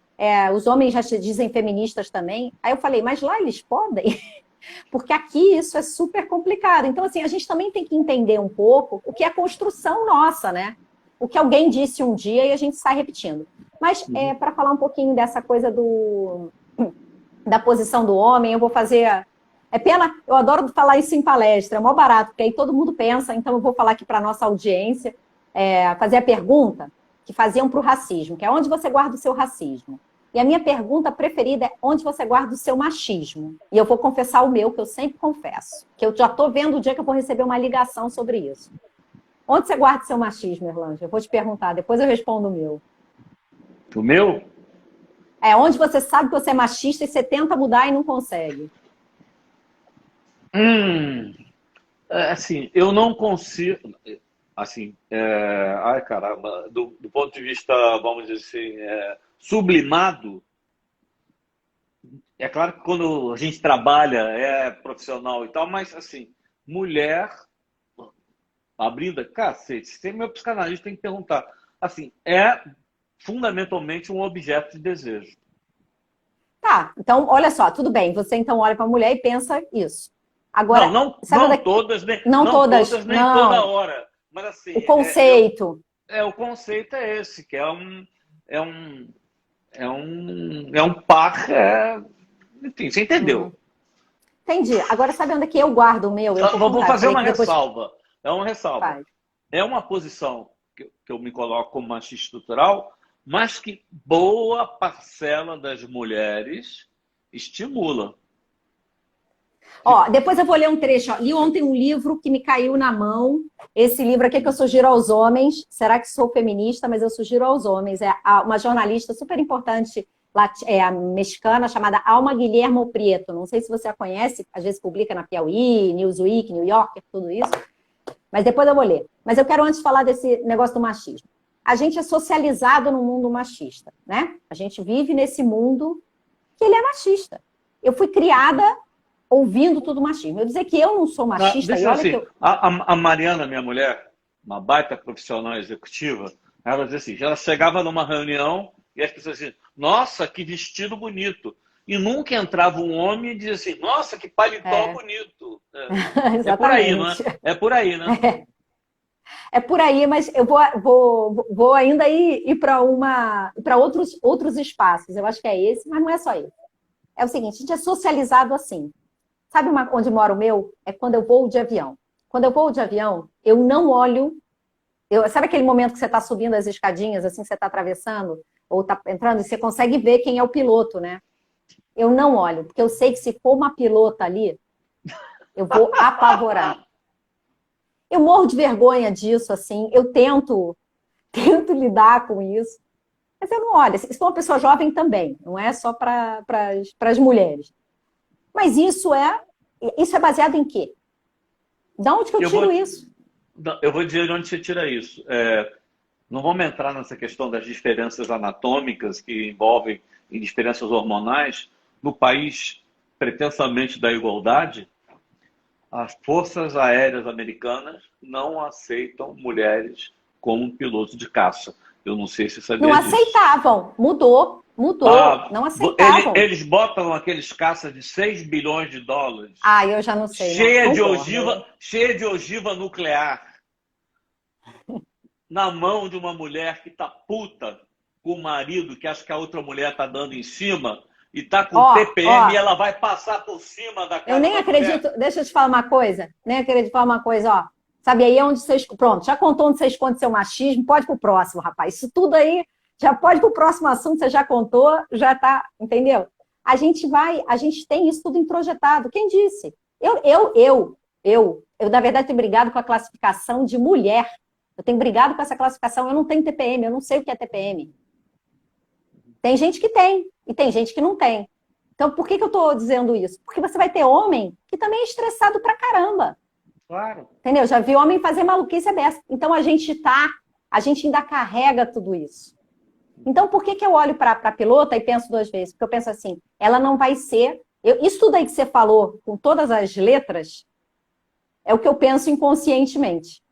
os homens já se dizem feministas também. Aí eu falei, mas lá eles podem? Porque aqui isso é super complicado. Então, assim, a gente também tem que entender um pouco o que é a construção nossa, né? O que alguém disse um dia e a gente sai repetindo. Mas, para falar um pouquinho dessa coisa da posição do homem, eu vou fazer... É pena, eu adoro falar isso em palestra, é mó barato, porque aí todo mundo pensa, então eu vou falar aqui para a nossa audiência, fazer a pergunta que faziam para o racismo, que é onde você guarda o seu racismo. E a minha pergunta preferida é onde você guarda o seu machismo. E eu vou confessar o meu, que eu sempre confesso, que eu já estou vendo o dia que eu vou receber uma ligação sobre isso. Onde você guarda o seu machismo, Erlângela? Eu vou te perguntar, depois eu respondo o meu. O meu? Onde você sabe que você é machista e você tenta mudar e não consegue. Assim, eu não consigo... Assim, ai caramba, do ponto de vista, vamos dizer assim, sublimado, é claro que quando a gente trabalha, é profissional e tal, mas assim, mulher, abrindo, cacete, se tem meu psicanalista tem que perguntar, assim, é fundamentalmente um objeto de desejo. Tá, então, olha só, tudo bem, você então olha para a mulher e pensa isso. Agora, não todas, nem toda hora. Mas, assim, o conceito. O conceito é esse, que é um par. Enfim, você entendeu? Entendi. Agora, sabe onde é que eu guardo o meu? Eu vou fazer uma ressalva. Faz. É uma posição que eu me coloco como machista estrutural, mas que boa parcela das mulheres estimula. Depois eu vou ler um trecho. Li ontem um livro que me caiu na mão. Esse livro aqui que eu sugiro aos homens. Será que sou feminista? Mas eu sugiro aos homens. É uma jornalista super importante, mexicana, chamada Alma Guillermo Prieto. Não sei se você a conhece. Às vezes publica na Piauí, Newsweek, New Yorker, tudo isso. Mas depois eu vou ler. Mas eu quero antes falar desse negócio do machismo. A gente é socializado no mundo machista, né? A gente vive nesse mundo que ele é machista. Eu fui criada ouvindo tudo machismo. Eu dizer que eu não sou machista... E olha assim, que a Mariana, minha mulher, uma baita profissional executiva, ela dizia assim, ela chegava numa reunião e as pessoas diziam, nossa, que vestido bonito. E nunca entrava um homem e dizia assim, nossa, que paletó bonito. É por aí, não é? É por aí, né? É por aí, mas eu vou ainda ir para outros espaços. Eu acho que é esse, mas não é só esse. É o seguinte, a gente é socializado assim. Sabe onde mora o meu? É quando eu vou de avião. Quando eu vou de avião, eu não olho... sabe aquele momento que você está subindo as escadinhas, assim, você está atravessando, ou está entrando, e você consegue ver quem é o piloto, né? Eu não olho, porque eu sei que se for uma pilota ali, eu vou apavorar. Eu morro de vergonha disso, assim, eu tento lidar com isso, mas eu não olho. Se for uma pessoa jovem também, não é só para as mulheres. Mas isso é baseado em quê? De onde que eu tiro isso? Eu vou dizer de onde você tira isso. Não vamos entrar nessa questão das diferenças anatômicas que envolvem diferenças hormonais. No país pretensamente da igualdade, as forças aéreas americanas não aceitam mulheres como piloto de caça. Eu não sei se você sabia disso. Não aceitavam. Mudou. Não aceitavam. Eles botam aqueles caças de 6 bilhões de dólares. Eu já não sei. Cheia de ogiva nuclear. Na mão de uma mulher que tá puta com o marido, que acha que a outra mulher tá dando em cima, e tá com TPM e ela vai passar por cima da cara. Eu nem acredito. Deixa eu te falar uma coisa. Ó. Sabe, aí é onde você... Pronto, já contou onde você esconde seu machismo, pode pro próximo, rapaz. Isso tudo aí, já pode pro próximo assunto, você já contou, já tá, entendeu? A gente tem isso tudo introjetado. Quem disse? Eu, na verdade, tenho brigado com a classificação de mulher. Eu tenho brigado com essa classificação, eu não tenho TPM, eu não sei o que é TPM. Tem gente que tem, e tem gente que não tem. Então, por que eu tô dizendo isso? Porque você vai ter homem que também é estressado pra caramba. Claro. Entendeu? Já vi homem fazer maluquice dessa. Então a gente ainda carrega tudo isso. Então, por que eu olho para a pilota e penso duas vezes? Porque eu penso assim, ela não vai ser... Isso tudo aí que você falou, com todas as letras, é o que eu penso inconscientemente.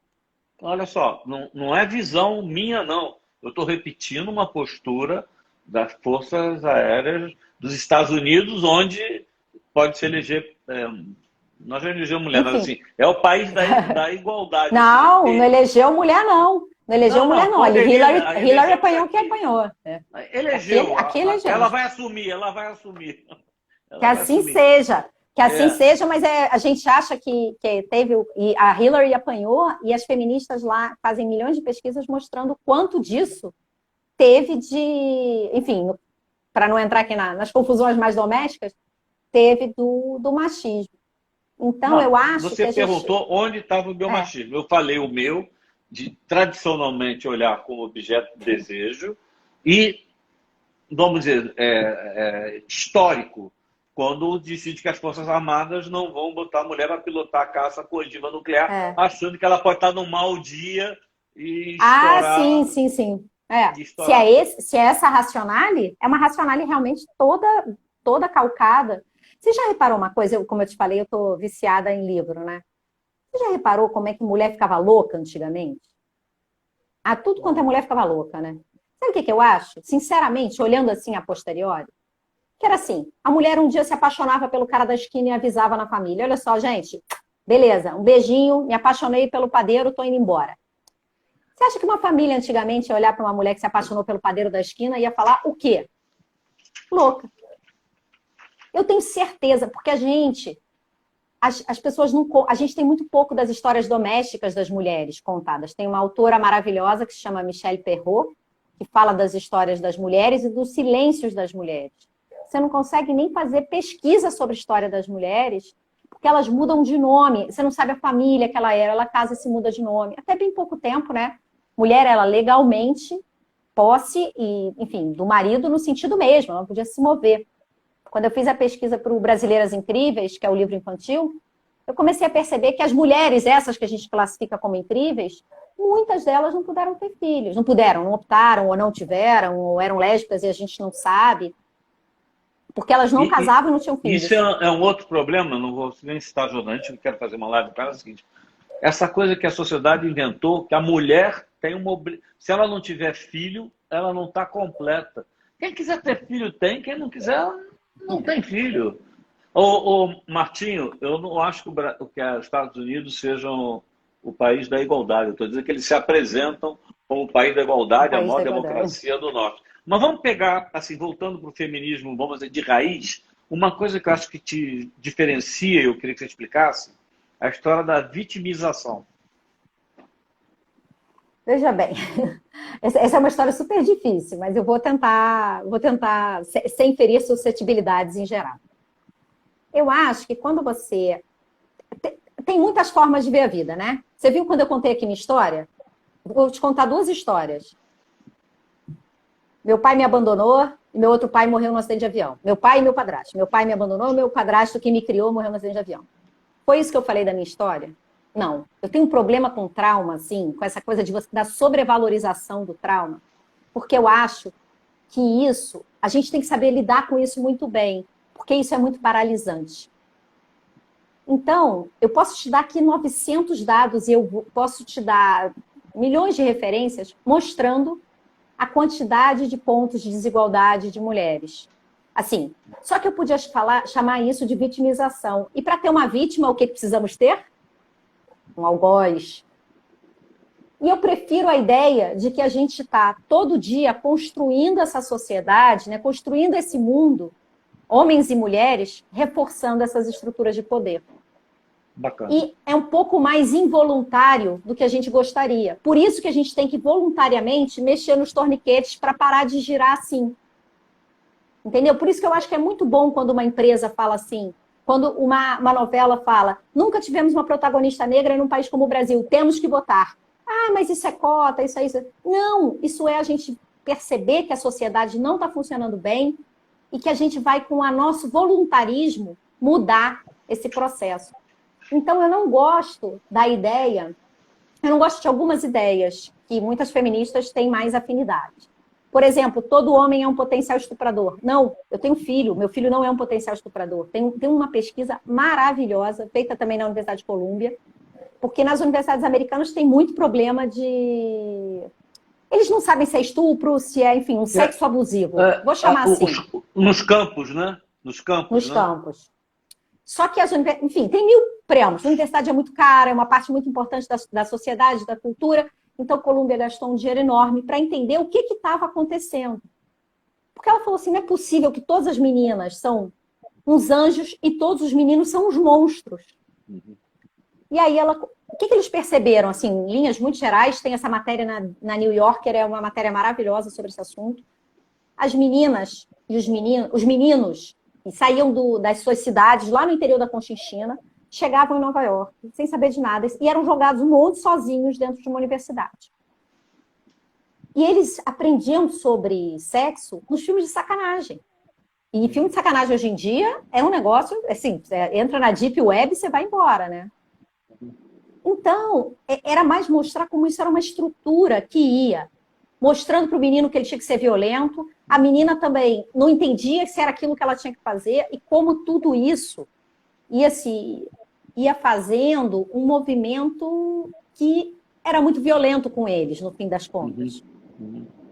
Olha só, não é visão minha, não. Eu estou repetindo uma postura das Forças Aéreas dos Estados Unidos, onde pode se eleger. Nós já elegemos mulher, mas Enfim. assim, é o país da igualdade. Não, Assim, não elegeu mulher, não. Não elegeu mulher, não. Hillary apanhou quem apanhou. Elegeu. Aqui elegeu. Ela vai assumir, ela vai assumir. Que assim seja. Que assim seja, mas a gente acha que teve... E a Hillary apanhou e as feministas lá fazem milhões de pesquisas mostrando quanto disso teve de... Enfim, para não entrar aqui nas confusões mais domésticas, teve do machismo. Então, não, eu acho você que perguntou onde estava o meu machismo. Eu falei o meu, de tradicionalmente olhar como objeto de desejo e, vamos dizer, histórico, quando decide que as Forças Armadas não vão botar a mulher para pilotar a caça com ogiva nuclear, achando que ela pode estar num mau dia e estourar... Ah, sim. Se é essa racionale, é uma racionale realmente toda calcada. Você já reparou uma coisa? Como eu te falei, eu estou viciada em livro, né? Você já reparou como é que mulher ficava louca antigamente? Tudo quanto é mulher ficava louca, né? Sabe o que eu acho? Sinceramente, olhando assim a posteriori, que era assim, a mulher um dia se apaixonava pelo cara da esquina e avisava na família, olha só, gente, beleza, um beijinho, me apaixonei pelo padeiro, tô indo embora. Você acha que uma família antigamente ia olhar para uma mulher que se apaixonou pelo padeiro da esquina e ia falar o quê? Louca. Eu tenho certeza, porque as pessoas não... A gente tem muito pouco das histórias domésticas das mulheres contadas. Tem uma autora maravilhosa que se chama Michelle Perrault, que fala das histórias das mulheres e dos silêncios das mulheres. Você não consegue nem fazer pesquisa sobre a história das mulheres, porque elas mudam de nome. Você não sabe a família que ela casa e se muda de nome. Até bem pouco tempo, né? Mulher, ela legalmente, posse, e, enfim, do marido no sentido mesmo, ela não podia se mover. Quando eu fiz a pesquisa para o Brasileiras Incríveis, que é o livro infantil, eu comecei a perceber que as mulheres, essas que a gente classifica como incríveis, muitas delas não puderam ter filhos. Não puderam, não optaram, ou não tiveram, ou eram lésbicas e a gente não sabe. Porque elas não casavam e não tinham filhos. Isso é um outro problema, não vou nem citar jornalista, eu quero fazer uma live para o seguinte. Essa coisa que a sociedade inventou, que a mulher tem uma... Se ela não tiver filho, ela não está completa. Quem quiser ter filho tem, quem não quiser, não tem filho. Martinho, eu não acho que os Estados Unidos sejam o país da igualdade. Eu estou dizendo que eles se apresentam como o país da igualdade, a maior democracia do norte. Mas vamos pegar, assim, voltando para o feminismo, vamos dizer, de raiz, uma coisa que eu acho que te diferencia, eu queria que você explicasse, a história da vitimização. Veja bem, essa é uma história super difícil, mas eu vou tentar sem ferir suscetibilidades em geral. Eu acho que quando você... Tem muitas formas de ver a vida, né? Você viu quando eu contei aqui minha história? Vou te contar duas histórias. Meu pai me abandonou e meu outro pai morreu num acidente de avião. Meu pai e meu padrasto. Meu pai me abandonou e meu padrasto que me criou morreu num acidente de avião. Foi isso que eu falei da minha história? Não. Eu tenho um problema com trauma, assim, com essa coisa da sobrevalorização do trauma, porque eu acho que isso, a gente tem que saber lidar com isso muito bem, porque isso é muito paralisante. Então, eu posso te dar aqui 900 dados e eu posso te dar milhões de referências mostrando a quantidade de pontos de desigualdade de mulheres. Assim, só que eu podia chamar isso de vitimização. E para ter uma vítima, o que precisamos ter? Um algoz. E eu prefiro a ideia de que a gente está todo dia construindo essa sociedade, né, construindo esse mundo, homens e mulheres, reforçando essas estruturas de poder. Bacana. E é um pouco mais involuntário do que a gente gostaria. Por isso que a gente tem que voluntariamente mexer nos torniquetes para parar de girar assim. Entendeu? Por isso que eu acho que é muito bom quando uma empresa fala assim, quando uma novela fala, nunca tivemos uma protagonista negra num país como o Brasil, temos que votar. Ah, mas isso é cota, isso é isso. Não, isso é a gente perceber que a sociedade não está funcionando bem e que a gente vai, com o nosso voluntarismo, mudar esse processo. Então, eu não gosto da ideia, eu não gosto de algumas ideias que muitas feministas têm mais afinidade. Por exemplo, todo homem é um potencial estuprador. Não, eu tenho filho, meu filho não é um potencial estuprador. Tem uma pesquisa maravilhosa, feita também na Universidade de Colômbia, porque nas universidades americanas tem muito problema de... Eles não sabem se é estupro, se é, enfim, um sexo abusivo. Vou chamar assim. Nos campos, né? Nos campos. Só que enfim, tem 1000 prêmios. A universidade é muito cara, é uma parte muito importante da sociedade, da cultura. Então, Colômbia gastou um dinheiro enorme para entender o que estava acontecendo. Porque ela falou assim, não é possível que todas as meninas são uns anjos e todos os meninos são uns monstros. Uhum. E aí, o que eles perceberam? Assim, em linhas muito gerais, tem essa matéria na New Yorker, é uma matéria maravilhosa sobre esse assunto. As meninas e os meninos saíam das suas cidades, lá no interior da Conchinchina, chegavam em Nova York, sem saber de nada, e eram jogados um monte sozinhos dentro de uma universidade. E eles aprendiam sobre sexo nos filmes de sacanagem. E filme de sacanagem hoje em dia é um negócio, assim, você entra na Deep Web e você vai embora, né? Então, era mais mostrar como isso era uma estrutura que ia mostrando para o menino que ele tinha que ser violento, a menina também não entendia se era aquilo que ela tinha que fazer, e como tudo isso ia fazendo um movimento que era muito violento com eles, no fim das contas.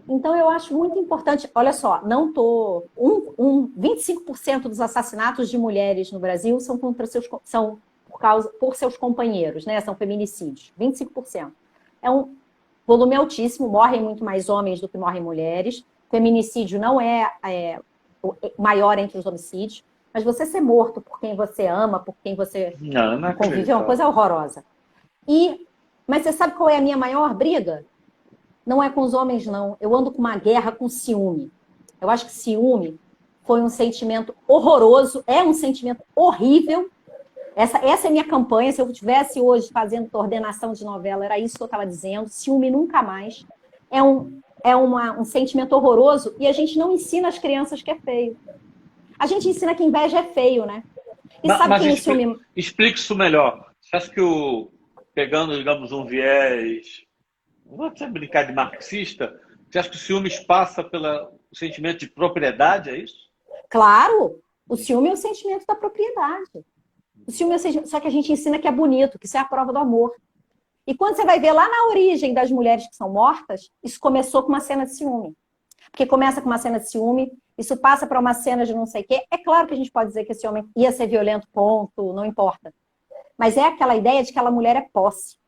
Então, eu acho muito importante, olha só, 25% dos assassinatos de mulheres no Brasil são por seus companheiros, né? São feminicídios, 25%. É um volume altíssimo, morrem muito mais homens do que morrem mulheres. Feminicídio não é maior entre os homicídios, mas você ser morto por quem você ama, por quem você convive, é uma coisa horrorosa. Mas você sabe qual é a minha maior briga? Não é com os homens, não. Eu ando com uma guerra com ciúme. Eu acho que ciúme foi um sentimento horroroso, é um sentimento horrível. Essa é a minha campanha. Se eu estivesse hoje fazendo coordenação de novela, era isso que eu estava dizendo. Ciúme nunca mais. É um sentimento horroroso e a gente não ensina as crianças que é feio. A gente ensina que inveja é feio, né? E sabe que ciúme... Explique isso melhor. Você acha que pegando, digamos, um viés... Não vou brincar de marxista. Você acha que o ciúmes passa pelo sentimento de propriedade, é isso? Claro! O ciúme é o sentimento da propriedade. O ciúme é o sentimento... Só que a gente ensina que é bonito, que isso é a prova do amor. E quando você vai ver lá na origem das mulheres que são mortas, isso começou com uma cena de ciúme. Porque começa com uma cena de ciúme, isso passa para uma cena de não sei o quê. É claro que a gente pode dizer que esse homem ia ser violento, ponto, não importa. Mas é aquela ideia de que aquela mulher é posse.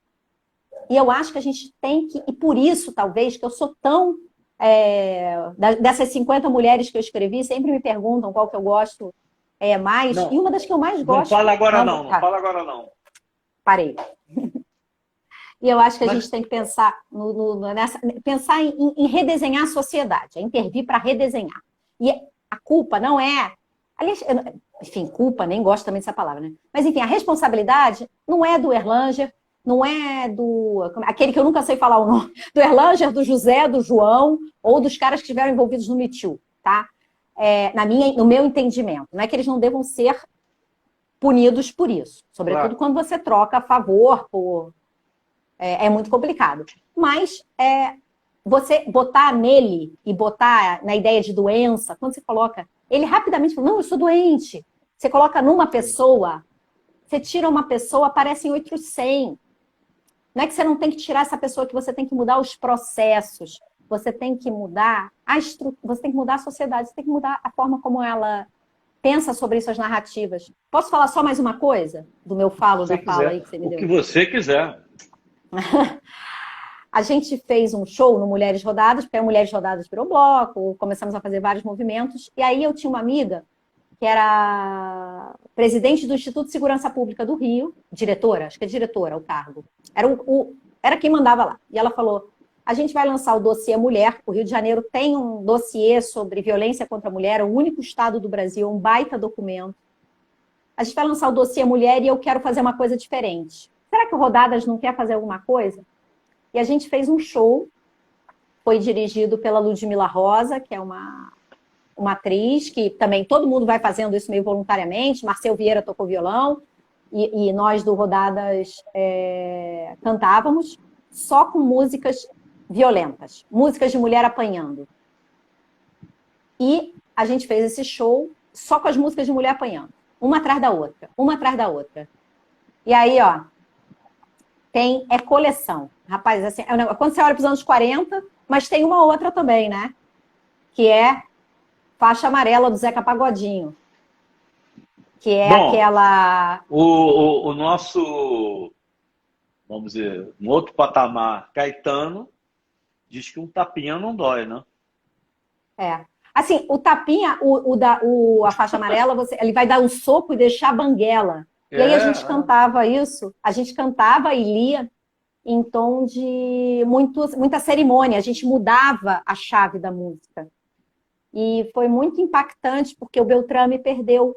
E eu acho que a gente tem que... E por isso, talvez, que eu sou tão... dessas 50 mulheres que eu escrevi, sempre me perguntam qual que eu gosto mais. Não, e uma das que eu mais gosto... Não fala agora não fala agora não. Parei. E eu acho que a gente tem que pensar, pensar em redesenhar a sociedade, intervir para redesenhar. E a culpa não é... Aliás, enfim, culpa, nem gosto também dessa palavra, né? Mas, enfim, a responsabilidade não é do Erlanger, não é aquele que eu nunca sei falar o nome, do Erlanger, do José, do João, ou dos caras que estiveram envolvidos no Me Too, tá? No meu entendimento. Não é que eles não devam ser punidos por isso. Sobretudo quando você troca a favor por... É muito complicado. Mas você botar nele e botar na ideia de doença, quando você coloca... Ele rapidamente fala, não, eu sou doente. Você coloca numa pessoa, você tira uma pessoa, aparecem 800. Não é que você não tem que tirar essa pessoa, que você tem que mudar os processos. Você tem que mudar a estrutura, você tem que mudar a sociedade, você tem que mudar a forma como ela pensa sobre suas narrativas. Posso falar só mais uma coisa do meu fala aí que você me deu? O que você quiser. A gente fez um show no Mulheres Rodadas, porque a Mulheres Rodadas virou bloco, começamos a fazer vários movimentos, e aí eu tinha uma amiga que era presidente do Instituto de Segurança Pública do Rio, diretora, acho que é diretora o cargo, era quem mandava lá. E ela falou, a gente vai lançar o dossiê Mulher, o Rio de Janeiro tem um dossiê sobre violência contra a mulher, é o único estado do Brasil, um baita documento. A gente vai lançar o dossiê Mulher e eu quero fazer uma coisa diferente. Será que o Rodadas não quer fazer alguma coisa? E a gente fez um show, foi dirigido pela Ludmila Rosa, que é uma atriz, que também todo mundo vai fazendo isso meio voluntariamente. Marcel Vieira tocou violão, e nós do Rodadas cantávamos só com músicas violentas, músicas de mulher apanhando. E a gente fez esse show só com as músicas de mulher apanhando. Uma atrás da outra. Uma atrás da outra. E aí, ó, é coleção. Rapaz, assim, quando você olha para os anos 40, mas tem uma outra também, né? Que é Faixa Amarela do Zeca Pagodinho. Que é aquela... O nosso, vamos dizer, um outro patamar, Caetano, diz que um tapinha não dói, né? Assim, o tapinha, a faixa amarela, ele vai dar um soco e deixar a banguela. E aí a gente cantava isso, a gente cantava e lia em tom de muita cerimônia, a gente mudava a chave da música. E foi muito impactante, porque o Beltrame perdeu,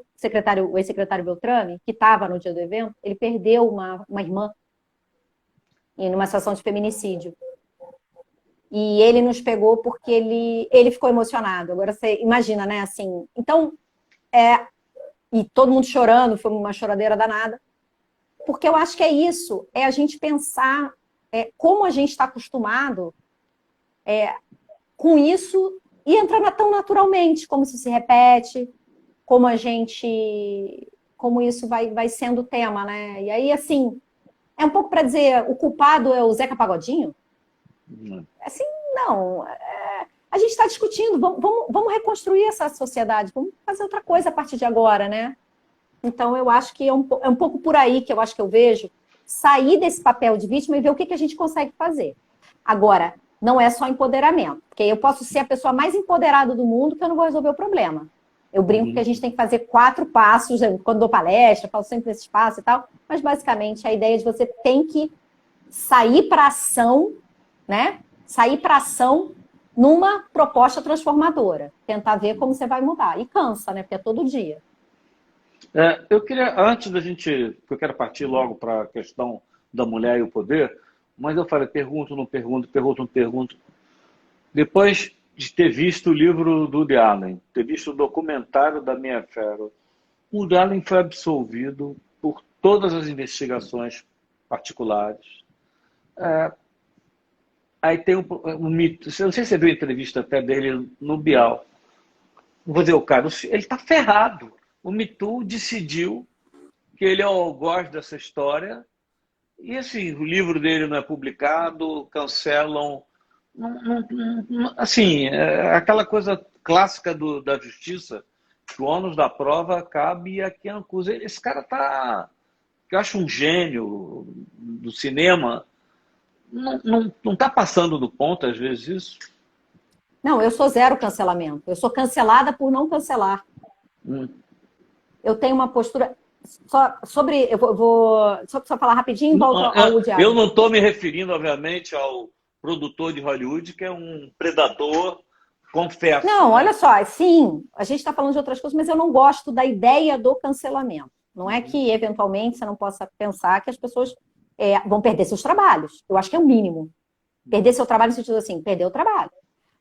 o ex-secretário Beltrame, que estava no dia do evento, ele perdeu uma irmã em uma situação de feminicídio. E ele nos pegou porque ele ficou emocionado. Agora você imagina, né? Assim, então, e todo mundo chorando, foi uma choradeira danada. Porque eu acho que é isso, é a gente pensar como a gente está acostumado com isso e entrar tão naturalmente, como isso se repete, como isso vai sendo tema, né? E aí, assim, é um pouco para dizer, o culpado é o Zeca Pagodinho? Assim, não. A gente está discutindo, vamos reconstruir essa sociedade, vamos fazer outra coisa a partir de agora, né? Então, eu acho que é um pouco por aí que eu acho que eu vejo sair desse papel de vítima e ver o que a gente consegue fazer. Agora, não é só empoderamento, porque eu posso ser a pessoa mais empoderada do mundo que eu não vou resolver o problema. Eu brinco que a gente tem que fazer 4 passos, quando dou palestra, falo sempre desses passos e tal, mas basicamente a ideia é de você tem que sair para ação, né? Sair para ação numa proposta transformadora. Tentar ver como você vai mudar. E cansa, né? Porque é todo dia. Eu queria, antes da gente, porque eu quero partir logo para a questão da mulher e o poder, mas eu falei, pergunto, não pergunto, pergunto, não pergunto. Depois de ter visto o livro do Woody Allen, ter visto o documentário da Mia Farrow, o Woody Allen foi absolvido por todas as investigações particulares. Aí tem um mito, eu não sei se você viu a entrevista até dele no Bial. Vou dizer, o cara, ele está ferrado. O Me Too decidiu que ele é o algoz dessa história e, assim, o livro dele não é publicado, cancelam. Assim, aquela coisa clássica da justiça, que o ônus da prova cabe a quem acusa. Esse cara tá, que eu acho um gênio do cinema, não tá passando do ponto, às vezes, isso? Não, eu sou zero cancelamento. Eu sou cancelada por não cancelar. Eu tenho uma postura... Eu vou só falar rapidinho e volto ao Woody Allen. Eu não estou me referindo, obviamente, ao produtor de Hollywood, que é um predador, confesso. Não, olha só, sim, a gente está falando de outras coisas, mas eu não gosto da ideia do cancelamento. Não é que, eventualmente, você não possa pensar que as pessoas vão perder seus trabalhos. Eu acho que é o mínimo. Perder seu trabalho no sentido assim, perder o trabalho.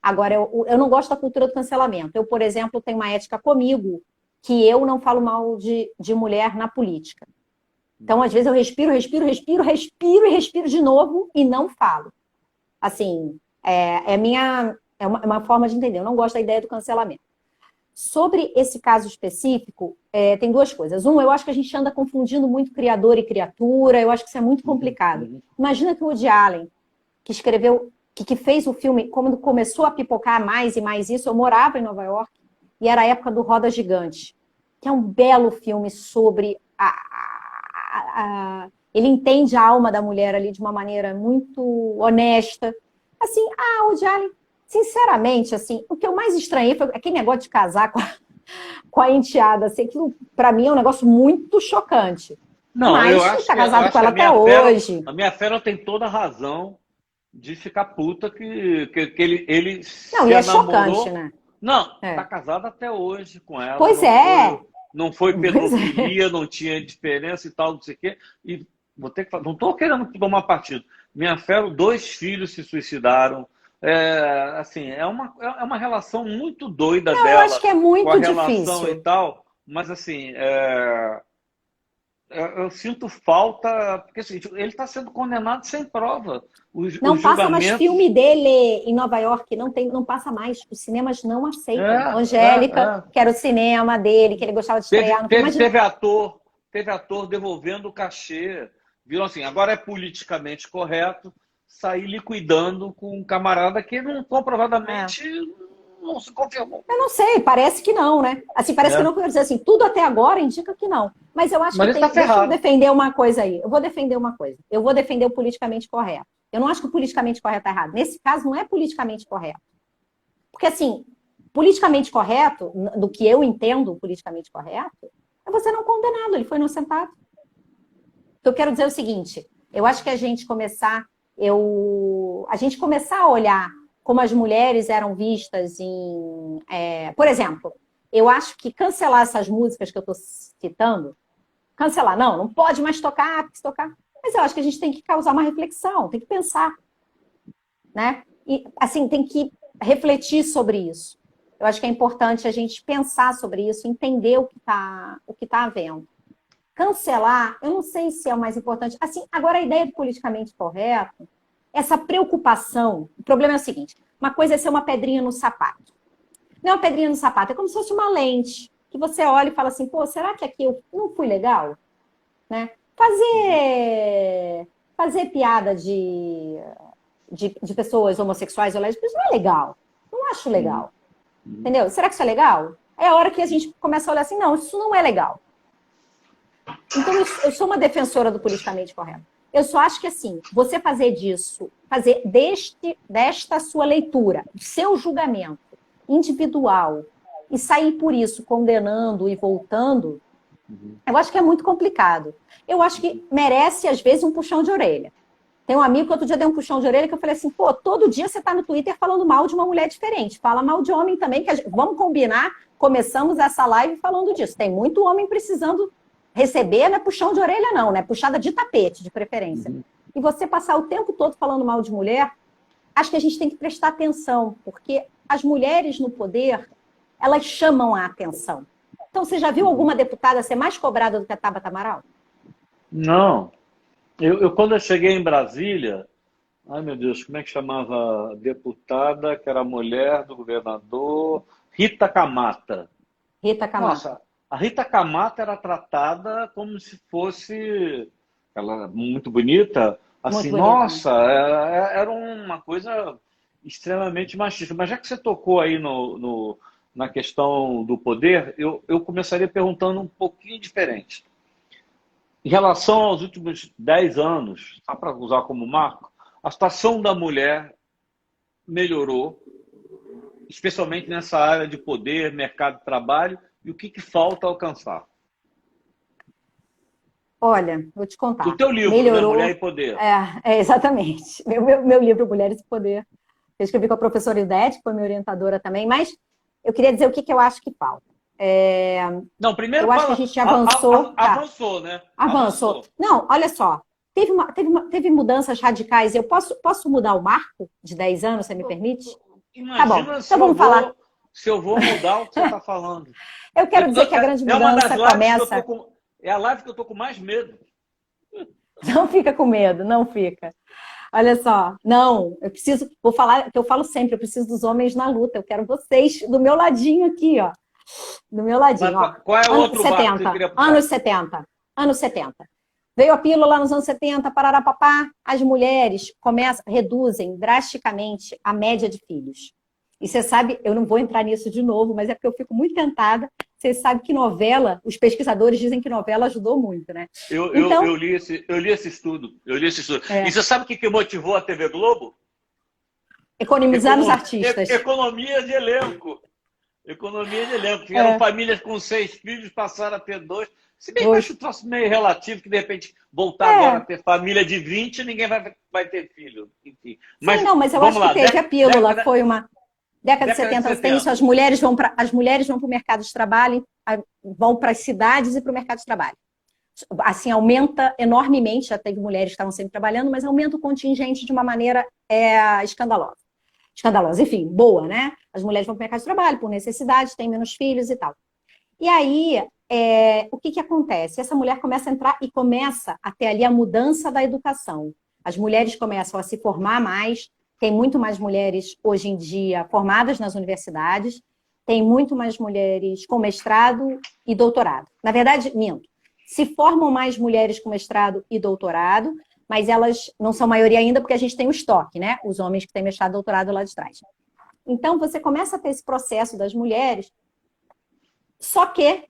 Agora, eu não gosto da cultura do cancelamento. Eu, por exemplo, tenho uma ética comigo que eu não falo mal de mulher na política. Então, às vezes, eu respiro de novo e não falo. Assim, é uma forma de entender. Eu não gosto da ideia do cancelamento. Sobre esse caso específico, tem 2 coisas. Eu acho que a gente anda confundindo muito criador e criatura. Eu acho que isso é muito complicado. Imagina que o Woody Allen, que escreveu, que fez o filme, quando começou a pipocar mais e mais isso, eu morava em Nova York, e era a época do Roda Gigante, que é um belo filme sobre ele entende a alma da mulher ali de uma maneira muito honesta. Assim, o Woody Allen, sinceramente, assim, o que eu mais estranhei foi aquele negócio de casar com a enteada, assim, aquilo pra mim é um negócio muito chocante. Não, mas eu ele acho tá casado com ela até hoje. A Mia Farrow tem toda a razão de ficar puta que ele não, se e é namorou. Chocante, né? Não, tá casado até hoje com ela. Pois não foi pedofilia, não tinha diferença e tal, não sei o quê. E vou ter que falar, não estou querendo tomar partido. Mia Farrow, 2 filhos se suicidaram. Assim, é uma relação muito doida dela. Eu acho que é muito com a difícil. relação e tal, mas assim, eu sinto falta, porque assim, ele está sendo condenado sem prova. Não Os passa mais julgamentos. filme dele em Nova York, não passa mais. Os cinemas não aceitam. É, Angélica, é. que era o cinema dele, que ele gostava de Teve, estrear. Não, teve, imagina. teve ator devolvendo o cachê. Viram assim, agora é politicamente correto sair liquidando com um camarada que não É. comprovadamente não se confirmou. Eu não sei, parece que não, né? Assim, parece que É. não, quer dizer assim, tudo até agora indica que não. Mas eu acho Mas que ele está tem. Deixa eu ferrado. defender uma coisa aí. Eu vou defender uma coisa. Eu vou defender o politicamente correto. Eu não acho que o politicamente correto está errado. Nesse caso, não é politicamente correto. Porque, assim, politicamente correto, do que eu entendo politicamente correto, é você não condenado, ele foi inocentado. Eu quero dizer o seguinte, eu acho que a gente começar a olhar como as mulheres eram vistas em... por exemplo, eu acho que cancelar essas músicas que eu estou citando, cancelar, não pode mais tocar, porque se tocar... Mas eu acho que a gente tem que causar uma reflexão, tem que pensar, né? E, assim, tem que refletir sobre isso. Eu acho que é importante a gente pensar sobre isso, entender o que tá havendo. Cancelar, eu não sei se é o mais importante. Assim, agora a ideia do politicamente correto, essa preocupação, o problema é o seguinte, uma coisa é ser uma pedrinha no sapato. Não é uma pedrinha no sapato, é como se fosse uma lente, que você olha e fala assim, pô, será que aqui eu não fui legal? Né? Fazer piada de pessoas homossexuais ou lésbicas não é legal. Não acho legal. Entendeu? Será que isso é legal? É a hora que a gente começa a olhar assim, não, isso não é legal. Então, eu sou uma defensora do politicamente correto. Eu só acho que, assim, você fazer disso, fazer desta sua leitura, seu julgamento individual, e sair por isso condenando e voltando, eu acho que é muito complicado. Eu acho que merece, às vezes, um puxão de orelha. Tem um amigo que outro dia deu um puxão de orelha que eu falei assim, pô, todo dia você tá no Twitter falando mal de uma mulher diferente. Fala mal de homem também, vamos combinar, começamos essa live falando disso. Tem muito homem precisando receber, não é puxão de orelha não, né? Puxada de tapete, de preferência. E você passar o tempo todo falando mal de mulher, acho que a gente tem que prestar atenção, porque as mulheres no poder, elas chamam a atenção. Então, você já viu alguma deputada ser mais cobrada do que a Tabata Amaral? Não. Quando eu cheguei em Brasília, ai meu Deus, como é que chamava a deputada, que era mulher do governador? Rita Camata. Rita Camargo. Nossa, a Rita Camata era tratada como se fosse, ela muito bonita, assim, Muito bonita, né? nossa, era uma coisa extremamente machista. Mas já que você tocou aí na questão do poder, eu começaria perguntando um pouquinho diferente. Em relação aos últimos 10 anos, só para usar como marco, a situação da mulher melhorou, especialmente nessa área de poder, mercado de trabalho, e o que falta alcançar? Olha, vou te Do contar. teu livro, né? Mulher Melhorou. e Poder. Exatamente. Meu livro, Mulheres e Poder. Eu escrevi com a professora Idete, que foi minha orientadora também, mas eu queria dizer o que eu acho que falta. Não, primeiro Eu acho que a fala, gente avançou. avançou, né? Avançou. Não, olha só. Teve mudanças radicais. Eu posso mudar o marco de 10 anos, você me permite? Tá bom. Imagina Então vamos falar. se eu vou mudar o que você está falando. Eu quero dizer que a grande É uma das mudança lives começa. é a live que eu estou com mais medo. Não fica com medo, não fica. Olha só, não, vou falar, que eu falo sempre, eu preciso dos homens na luta, eu quero vocês do meu ladinho aqui, ó. Do meu ladinho, Mas ó. qual é o outro barco que você queria puxar? Anos 70. Veio a pílula nos anos 70, parará papá, as mulheres reduzem drasticamente a média de filhos. E você sabe, eu não vou entrar nisso de novo, mas é porque eu fico muito tentada. Você sabe que novela, os pesquisadores dizem que novela ajudou muito, né? Eu li esse estudo. É. E você sabe o que motivou a TV Globo? Economizar nos artistas. Economia de elenco. Tiveram famílias com 6 filhos, passaram a ter 2. Se bem que eu acho um troço meio relativo, que de repente voltar agora a ter família de 20, ninguém vai ter filho. Enfim. Mas, sim, não, mas eu acho que teve a pílula, foi uma... Década de 70 tem isso, as mulheres vão para o mercado de trabalho, vão para as cidades e para o mercado de trabalho. Assim, aumenta enormemente, já teve mulheres que estavam sempre trabalhando, mas aumenta o contingente de uma maneira escandalosa. Escandalosa, enfim, boa, né? As mulheres vão para o mercado de trabalho por necessidade, têm menos filhos e tal. E aí, o que acontece? Essa mulher começa a entrar e começa a ter ali a mudança da educação. As mulheres começam a se formar mais, tem muito mais mulheres hoje em dia formadas nas universidades, tem muito mais mulheres com mestrado e doutorado. Na verdade, minto. Se formam mais mulheres com mestrado e doutorado, mas elas não são maioria ainda porque a gente tem o estoque, né? Os homens que têm mestrado e doutorado lá de trás. Então, você começa a ter esse processo das mulheres, só que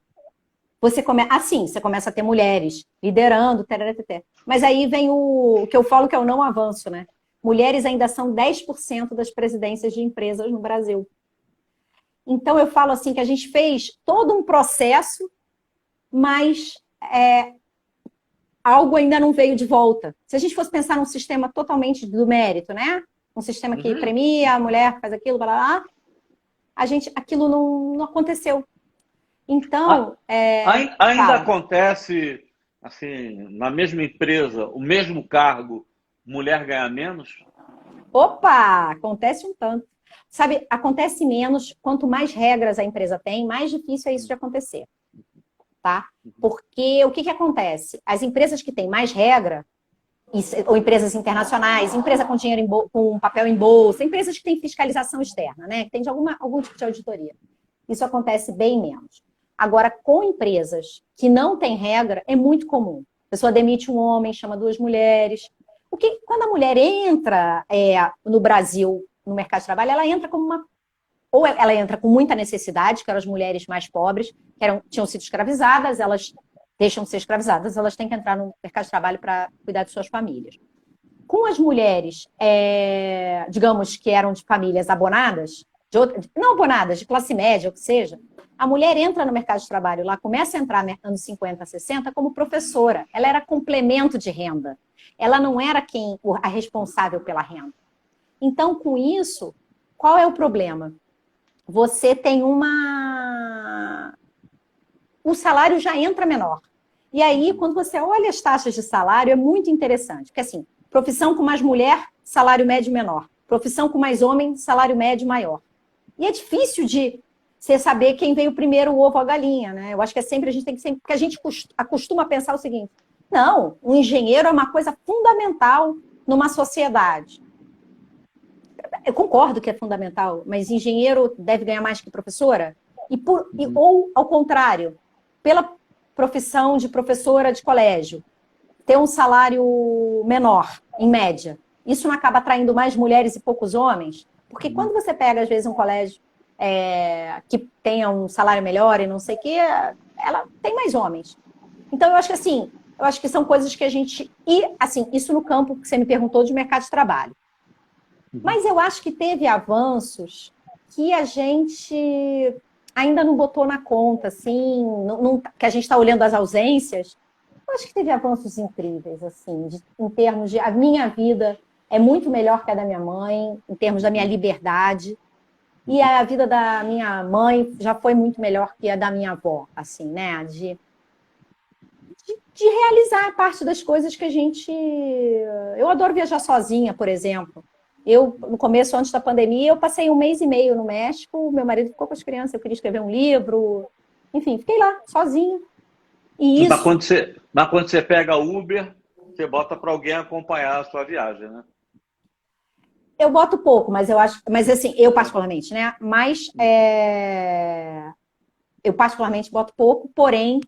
você começa a ter mulheres liderando, tararatá. Mas aí vem o que eu falo que é o não avanço, né? Mulheres ainda são 10% das presidências de empresas no Brasil. Então, eu falo assim que a gente fez todo um processo, mas algo ainda não veio de volta. Se a gente fosse pensar num sistema totalmente do mérito, né? Um sistema que premia, a mulher faz aquilo, blá, blá, blá, aquilo não aconteceu. Então, ainda acontece, assim, na mesma empresa, o mesmo cargo, mulher ganha menos? Opa, acontece um tanto. Sabe, acontece menos, quanto mais regras a empresa tem, mais difícil é isso de acontecer. Tá? Porque o que acontece? As empresas que têm mais regra, ou empresas internacionais, empresa com dinheiro com papel em bolsa, empresas que têm fiscalização externa, né? Que tem algum tipo de auditoria. Isso acontece bem menos. Agora, com empresas que não têm regra, é muito comum. A pessoa demite um homem, chama duas mulheres. Quando a mulher entra no Brasil, no mercado de trabalho, ela entra como ou ela entra com muita necessidade, que eram as mulheres mais pobres, que tinham sido escravizadas, elas deixam de ser escravizadas, elas têm que entrar no mercado de trabalho para cuidar de suas famílias. Com as mulheres, digamos, que eram de famílias abonadas, não abonadas, de classe média, ou que seja, a mulher entra no mercado de trabalho, lá começa a entrar nos anos 50, 60 como professora. Ela era complemento de renda. Ela não era a responsável pela renda. Então, com isso, qual é o problema? Você tem o salário já entra menor. E aí, quando você olha as taxas de salário, é muito interessante. Porque, assim, profissão com mais mulher, salário médio menor. Profissão com mais homem, salário médio maior. E é difícil de você saber quem veio primeiro, o ovo ou a galinha, né? Eu acho que a gente tem que sempre... Porque a gente acostuma pensar o seguinte, não, um engenheiro é uma coisa fundamental numa sociedade. Eu concordo que é fundamental, mas engenheiro deve ganhar mais que professora? Ou, ao contrário, pela profissão de professora de colégio, ter um salário menor, em média, isso não acaba atraindo mais mulheres e poucos homens? Porque quando você pega, às vezes, um colégio que tenha um salário melhor e não sei o quê, ela tem mais homens. Então, eu acho que assim, são coisas que a gente... E, assim, isso no campo que você me perguntou de mercado de trabalho. Mas eu acho que teve avanços que a gente ainda não botou na conta, assim, que a gente está olhando as ausências. Eu acho que teve avanços incríveis, assim, em termos de... A minha vida é muito melhor que a da minha mãe, em termos da minha liberdade. E a vida da minha mãe já foi muito melhor que a da minha avó, assim, né? De realizar parte das coisas que a gente... Eu adoro viajar sozinha, por exemplo. No começo, antes da pandemia, eu passei 1 mês e meio no México, meu marido ficou com as crianças, eu queria escrever um livro, enfim, fiquei lá, sozinha. Mas quando você pega Uber, você bota para alguém acompanhar a sua viagem, né? Eu boto pouco, mas eu acho... Mas assim, eu particularmente, né? Mas eu particularmente boto pouco, porém,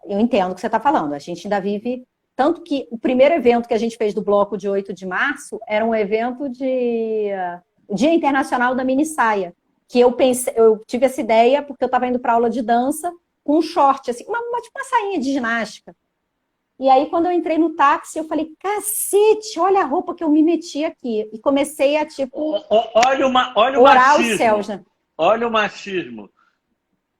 eu entendo o que você está falando. A gente ainda vive... Tanto que o primeiro evento que a gente fez do bloco de 8 de março era um evento de Dia Internacional da Mini Saia. Que eu tive essa ideia porque eu estava indo para aula de dança com um short, assim, tipo uma sainha de ginástica. E aí, quando eu entrei no táxi, eu falei, cacete, olha a roupa que eu me meti aqui. E comecei a, tipo, olha o orar machismo. os céus, né? Olha o machismo.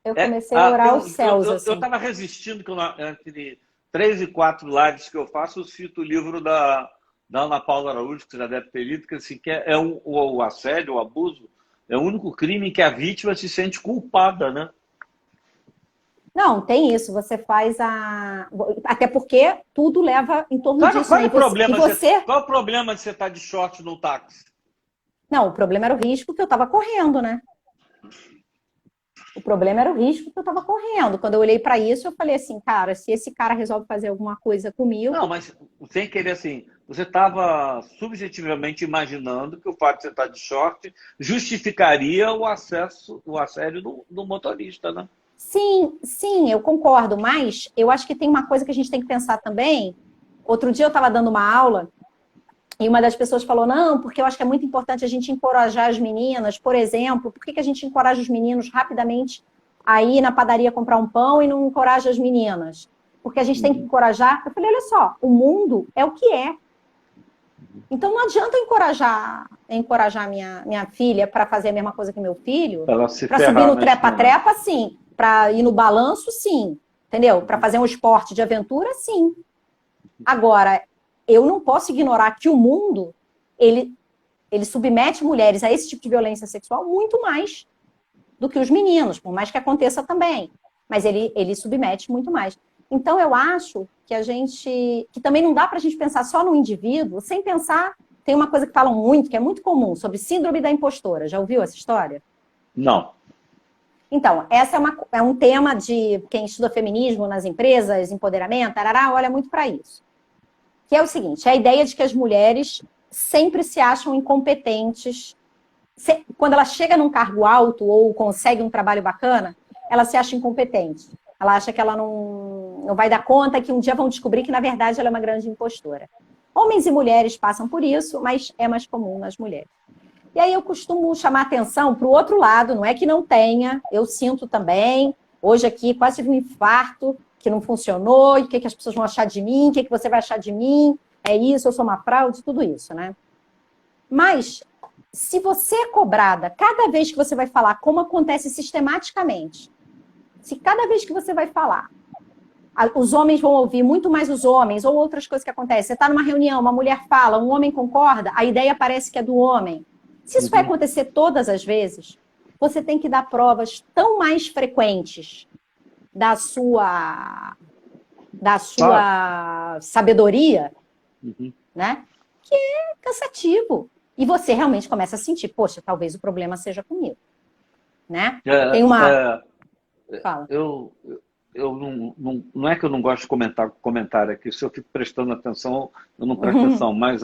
Eu comecei a orar os céus, assim. Eu estava resistindo, que entre 3 e 4 lives que eu faço, eu cito o livro da Ana Paula Araújo, que você já deve ter lido, que, assim, o assédio, o abuso, é o único crime em que a vítima se sente culpada, né? Não, tem isso. Você faz Até porque tudo leva em torno disso. Qual é o problema? Você... Qual é o problema de você estar de short no táxi? Não, o problema era o risco que eu estava correndo, né? O problema era o risco que eu estava correndo. Quando eu olhei para isso, eu falei assim, cara, se esse cara resolve fazer alguma coisa comigo... Não, mas sem querer assim, você estava subjetivamente imaginando que o fato de você estar de short justificaria o assédio do motorista, né? Sim, sim, eu concordo, mas eu acho que tem uma coisa que a gente tem que pensar também. Outro dia eu estava dando uma aula e uma das pessoas falou, não, porque eu acho que é muito importante a gente encorajar as meninas, por exemplo, por que a gente encoraja os meninos rapidamente a ir na padaria comprar um pão e não encoraja as meninas? Porque a gente tem que encorajar. Eu falei, olha só, o mundo é o que é. Então não adianta encorajar minha filha para fazer a mesma coisa que meu filho, Para se para subir ferrar no na esquina. trepa-trepa, sim. Para ir no balanço, sim. Entendeu? Para fazer um esporte de aventura, sim. Agora, eu não posso ignorar que o mundo, ele submete mulheres a esse tipo de violência sexual muito mais do que os meninos, por mais que aconteça também. Mas ele submete muito mais. Então, eu acho que também não dá para a gente pensar só no indivíduo, sem pensar, tem uma coisa que falam muito, que é muito comum, sobre síndrome da impostora. Já ouviu essa história? Não. Então, essa é um tema de quem estuda feminismo nas empresas, empoderamento, tarará, olha muito para isso. Que é o seguinte, a ideia de que as mulheres sempre se acham incompetentes. Quando ela chega num cargo alto ou consegue um trabalho bacana, ela se acha incompetente. Ela acha que ela não vai dar conta, que um dia vão descobrir que, na verdade, ela é uma grande impostora. Homens e mulheres passam por isso, mas é mais comum nas mulheres. E aí eu costumo chamar atenção para o outro lado, não é que não tenha, eu sinto também. Hoje aqui quase tive um infarto, que não funcionou, e o que as pessoas vão achar de mim, o que você vai achar de mim, é isso, eu sou uma fraude, tudo isso, né? Mas, se você é cobrada cada vez que você vai falar, como acontece sistematicamente, se cada vez que você vai falar, os homens vão ouvir muito mais os homens, ou outras coisas que acontecem. Você está numa reunião, uma mulher fala, um homem concorda, a ideia parece que é do homem. Se isso vai acontecer todas as vezes, você tem que dar provas tão mais frequentes da sua sabedoria, né? Que é cansativo. E você realmente começa a sentir, poxa, talvez o problema seja comigo, né? Tem uma... Fala. Eu não é que eu não gosto de comentar aqui, se eu fico prestando atenção, eu não presto atenção, mas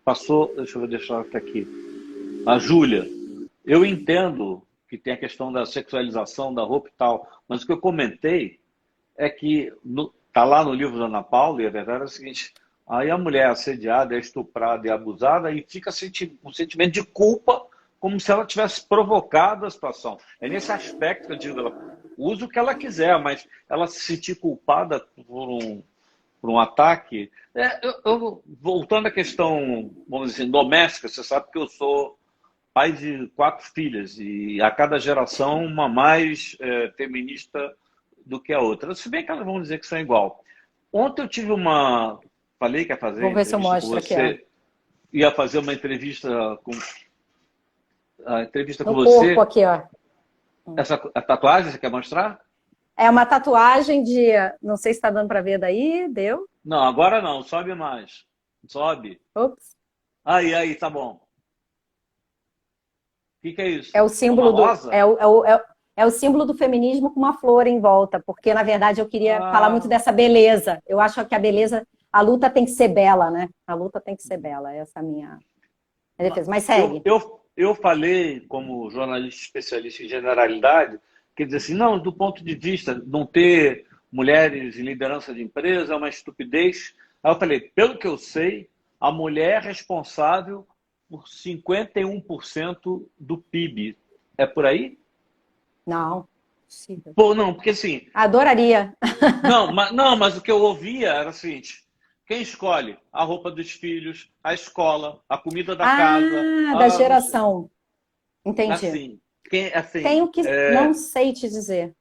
passou, deixa eu deixar aqui. A Júlia, eu entendo que tem a questão da sexualização da roupa e tal, mas o que eu comentei é que está lá no livro da Ana Paula, e a verdade é o seguinte, aí a mulher é assediada, é estuprada e abusada, e fica um sentimento de culpa, como se ela tivesse provocado a situação. É nesse aspecto que eu digo, ela usa o que ela quiser, mas ela se sentir culpada por um ataque... voltando à questão, vamos dizer, doméstica, você sabe que eu sou pai de 4 filhas, e a cada geração uma mais feminista do que a outra. Se bem que elas vão dizer que são igual. Ontem eu tive falei que ia fazer Vou ver se eu mostro aqui, ia fazer uma entrevista com no você. Corpo aqui, ó. A tatuagem você quer mostrar? É uma tatuagem de... Não sei se está dando para ver daí. Deu? Não, agora não. Sobe mais. Sobe. Ops. Aí, tá bom. O que é isso? É o símbolo é o símbolo do feminismo com uma flor em volta, porque, na verdade, eu queria falar muito dessa beleza. Eu acho que a beleza... A luta tem que ser bela, né? A luta tem que ser bela. Essa é a minha defesa. Mas segue. Eu falei, como jornalista especialista em generalidade, quer dizer assim, não, do ponto de vista de não ter mulheres em liderança de empresa é uma estupidez. Aí eu falei, pelo que eu sei, a mulher é responsável por 51% do PIB. É por aí? Não. Possível. Pô, não, porque assim... Adoraria. Não, mas o que eu ouvia era o seguinte... Quem escolhe a roupa dos filhos, a escola, a comida da casa... Da geração. Entendi. Assim, tenho que... Não sei te dizer.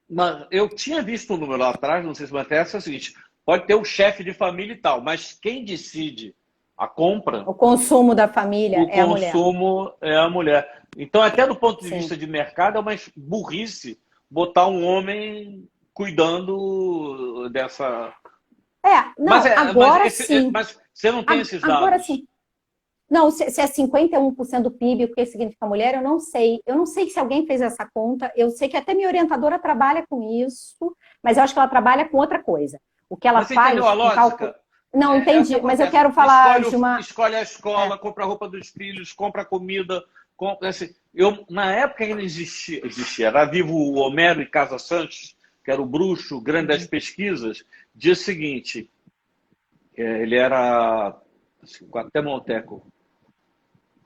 Mas eu tinha visto um número lá atrás, não sei se vai ter, é o seguinte, pode ter um chefe de família e tal, mas quem decide a compra... O consumo da família é a mulher. O consumo é a mulher. Então, até do ponto de vista de mercado, é uma burrice botar um homem cuidando dessa... Agora sim. Mas você não tem esses dados. Agora sim. Não, se é 51% do PIB, o que significa mulher, eu não sei. Eu não sei se alguém fez essa conta. Eu sei que até minha orientadora trabalha com isso, mas eu acho que ela trabalha com outra coisa. O que ela Mas você faz... entendeu a lógica? Não, É o que entendi, mas eu acontece. quero falar de uma... Escolhe a escola, compra a roupa dos filhos, compra a comida. Compra, assim, na época ainda existia. Era vivo o Homero e Casa Santos, que era o bruxo, o grande das pesquisas. Dia seguinte, ele era assim, guatemalteco.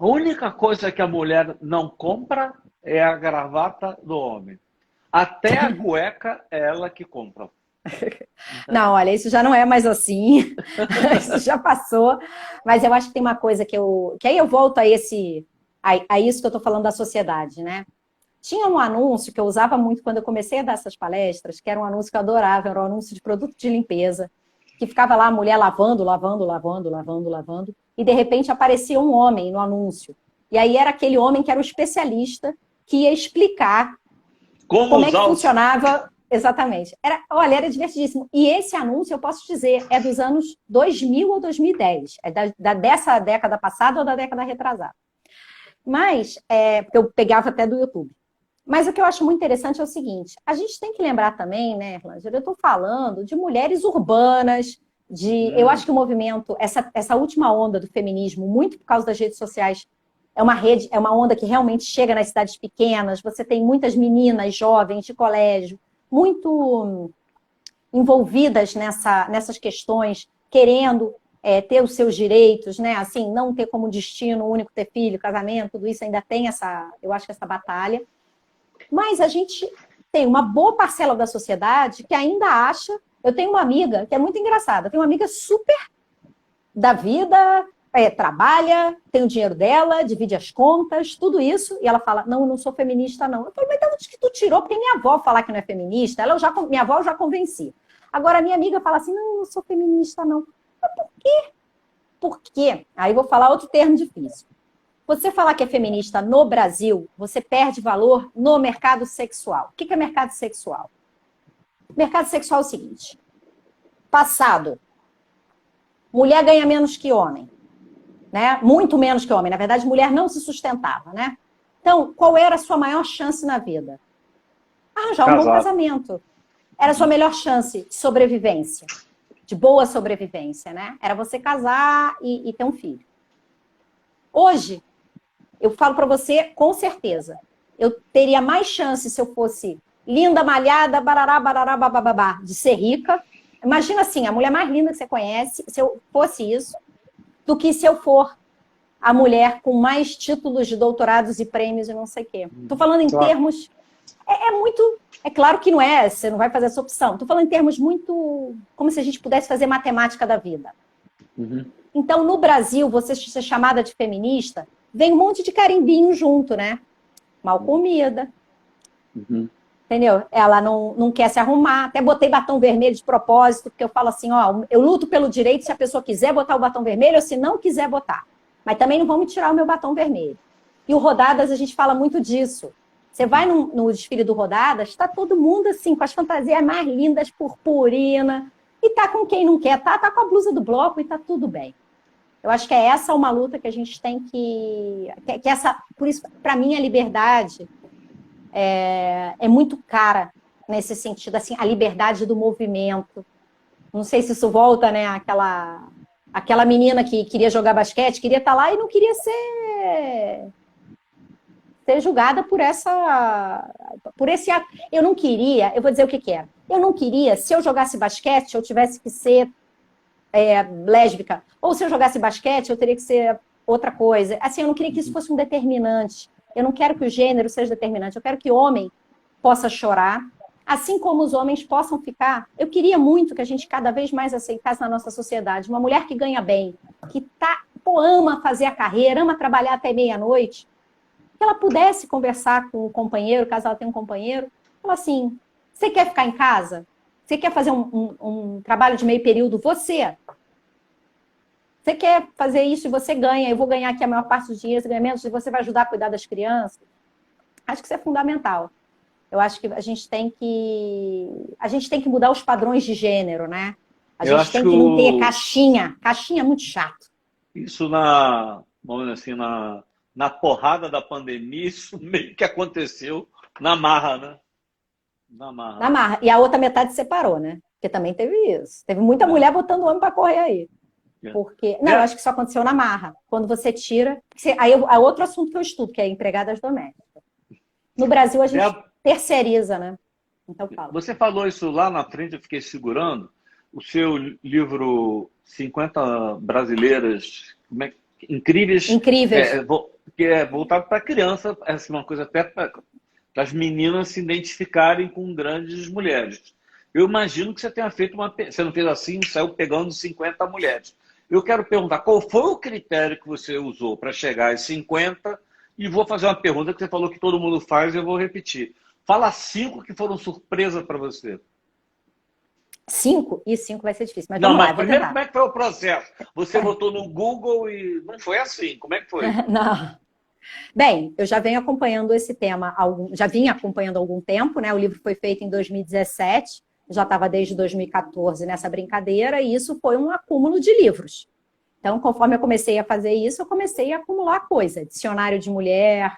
A única coisa que a mulher não compra é a gravata do homem. Até a cueca é ela que compra. Não, olha, isso já não é mais assim. Isso já passou. Mas eu acho que tem uma coisa que aí eu volto a isso que eu estou falando da sociedade, né? Tinha um anúncio que eu usava muito quando eu comecei a dar essas palestras, que era um anúncio que eu adorava, era um anúncio de produto de limpeza, que ficava lá a mulher lavando, lavando, lavando, lavando, lavando, e de repente aparecia um homem no anúncio. E aí era aquele homem que era o especialista que ia explicar como é que funcionava exatamente. Olha, era divertidíssimo. E esse anúncio, eu posso dizer, é dos anos 2000 ou 2010. É dessa década passada ou da década retrasada. Mas, porque eu pegava até do YouTube. Mas o que eu acho muito interessante é o seguinte, a gente tem que lembrar também, né, Erlanger, eu estou falando de mulheres urbanas, eu acho que o movimento, essa última onda do feminismo, muito por causa das redes sociais, é uma onda que realmente chega nas cidades pequenas, você tem muitas meninas jovens de colégio, muito envolvidas nessas questões, querendo ter os seus direitos, né? Assim, não ter como destino único ter filho, casamento, tudo isso ainda tem eu acho que essa batalha. Mas a gente tem uma boa parcela da sociedade que ainda acha... Eu tenho uma amiga que é muito engraçada, eu tenho uma amiga super da vida, trabalha, tem o dinheiro dela, divide as contas, tudo isso, e ela fala, não, eu não sou feminista, não. Eu falo, mas de onde que tu tirou? Porque minha avó fala que não é feminista, minha avó eu já convenci. Agora, a minha amiga fala assim, não, eu não sou feminista, não. Mas por quê? Por quê? Aí eu vou falar outro termo difícil. Você falar que é feminista no Brasil, você perde valor no mercado sexual. O que é mercado sexual? Mercado sexual é o seguinte. Passado. Mulher ganha menos que homem. Né? Muito menos que homem. Na verdade, mulher não se sustentava. Né? Então, qual era a sua maior chance na vida? Arranjar um bom casamento. Era a sua melhor chance de sobrevivência. De boa sobrevivência. Né? Era você casar e ter um filho. Hoje, eu falo para você com certeza, eu teria mais chance se eu fosse linda, malhada, barará, barará, bababá, de ser rica. Imagina assim, a mulher mais linda que você conhece, se eu fosse isso, do que se eu for a mulher com mais títulos de doutorados e prêmios e não sei o quê. Estou falando em termos... muito... É claro que não é, você não vai fazer essa opção. Estou falando em termos muito... Como se a gente pudesse fazer matemática da vida. Uhum. Então, no Brasil, você ser chamada de feminista, vem um monte de carimbinho junto, né? Mal comida. Uhum. Entendeu? Ela não quer se arrumar. Até botei batom vermelho de propósito, porque eu falo assim, ó, eu luto pelo direito se a pessoa quiser botar o batom vermelho ou se não quiser botar. Mas também não vão me tirar o meu batom vermelho. E o Rodadas, a gente fala muito disso. Você vai no desfile do Rodadas, tá todo mundo assim, com as fantasias mais lindas, purpurina, e tá com quem não quer, tá com a blusa do bloco e tá tudo bem. Eu acho que essa uma luta que a gente tem que por isso, para mim, a liberdade é muito cara nesse sentido, assim, a liberdade do movimento. Não sei se isso volta, né, aquela menina que queria jogar basquete, queria estar lá e não queria ser julgada por esse ato. Eu não queria, eu vou dizer o que é. Eu não queria, se eu jogasse basquete, eu tivesse que ser lésbica. Ou se eu jogasse basquete, eu teria que ser outra coisa. Assim, eu não queria que isso fosse um determinante. Eu não quero que o gênero seja determinante. Eu quero que o homem possa chorar, assim como os homens possam ficar. Eu queria muito que a gente cada vez mais aceitasse na nossa sociedade uma mulher que ganha bem, que ama fazer a carreira, ama trabalhar até meia-noite, que ela pudesse conversar com o companheiro, caso ela tenha um companheiro, falar assim, você quer ficar em casa? Você quer fazer um trabalho de meio período? Você quer fazer isso e você ganha, eu vou ganhar aqui a maior parte dos dinheiros, ganhamentos, e você vai ajudar a cuidar das crianças? Acho que isso é fundamental. Eu acho que a gente tem que mudar os padrões de gênero, né? A gente tem que não ter caixinha. Caixinha é muito chato. Isso vamos dizer assim, na porrada da pandemia, isso meio que aconteceu na marra, né? Na Na marra. marra. E a outra metade separou, né? Porque também teve isso. Teve muita É, mulher botando homem para correr aí. é. Porque. Não, eu É, acho que isso aconteceu na marra. Quando você tira. Aí é outro assunto que eu estudo, que é empregadas domésticas. No Brasil, a gente Débora, terceiriza, né? Então fala. você falou isso lá na frente, eu fiquei segurando. O seu livro 50 Brasileiras Incríveis, Incríveis. que é voltado para criança, é assim, uma coisa até para as meninas se identificarem com grandes mulheres. Eu imagino que você tenha feito uma. Você não fez assim, saiu pegando 50 mulheres. Eu quero perguntar qual foi o critério que você usou para chegar às 50 e vou fazer uma pergunta que você falou que todo mundo faz e eu vou repetir. Fala 5 que foram surpresa para você. 5? E 5 vai ser difícil, mas Não, vamos lá, mas eu vou primeiro, tentar. como é que foi o processo? Você botou no Google e não foi assim. Como é que foi? Não. Bem, eu já venho acompanhando esse tema, já vinha acompanhando há algum tempo, né? O livro foi feito em 2017, já estava desde 2014 nessa brincadeira, e isso foi um acúmulo de livros. Então, conforme eu comecei a fazer isso, eu comecei a acumular coisa. Dicionário de mulher,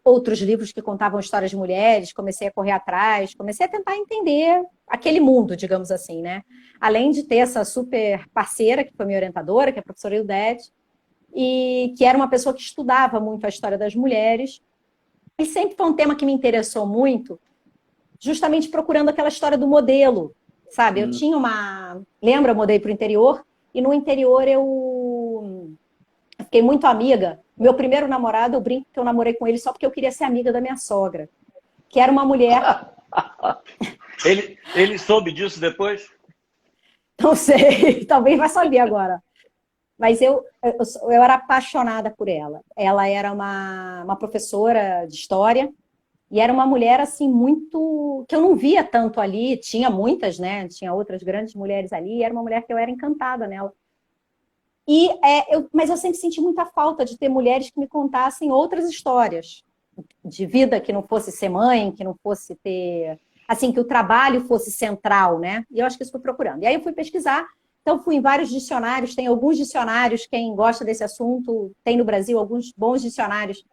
outros livros que contavam histórias de mulheres, comecei a correr atrás, comecei a tentar entender aquele mundo, digamos assim, né? Além de ter essa super parceira, que foi minha orientadora, que é a professora Ildete, e que era uma pessoa que estudava muito a história das mulheres, e sempre foi um tema que me interessou muito, justamente procurando aquela história do modelo, sabe? Eu Hum. tinha uma... Lembra, eu mudei para o interior, e no interior eu fiquei muito amiga. Meu primeiro namorado, eu brinco que eu namorei com ele só porque eu queria ser amiga da minha sogra, que era uma mulher, Ele soube disso depois? não sei, talvez vai saber agora, mas eu era apaixonada por ela. Ela era uma professora de história e era uma mulher assim muito que eu não via tanto ali. Tinha muitas, né? Tinha outras grandes mulheres ali. E era uma mulher que eu era encantada nela. Mas eu sempre senti muita falta de ter mulheres que me contassem outras histórias de vida que não fosse ser mãe, que não fosse ter assim que o trabalho fosse central, né? E eu acho que isso fui procurando. E aí eu fui pesquisar. Então, fui em vários dicionários, tem alguns dicionários, quem gosta desse assunto, tem no Brasil alguns bons dicionários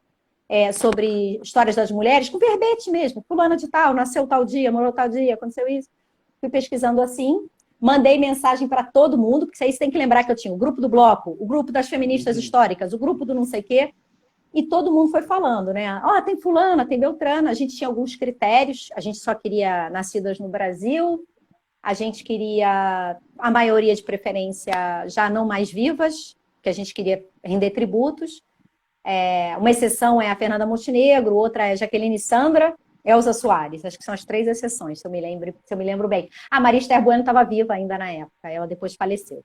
sobre histórias das mulheres, com verbete mesmo, fulana de tal, nasceu tal dia, morou tal dia, aconteceu isso. Fui pesquisando assim, mandei mensagem para todo mundo, porque aí você tem que lembrar que eu tinha o grupo do bloco, o grupo das feministas Uhum. históricas, o grupo do não sei o quê, e todo mundo foi falando, né? Ó, tem fulana, tem Beltrana, a gente tinha alguns critérios, a gente só queria nascidas no Brasil, a gente queria, a maioria de preferência, já não mais vivas, que a gente queria render tributos. Uma exceção é a Fernanda Montenegro, outra é a Jaqueline Sandra, Elza Soares. Acho que são as 3 exceções, se eu me lembro bem. A Maria Esther Bueno estava viva ainda na época, ela depois faleceu.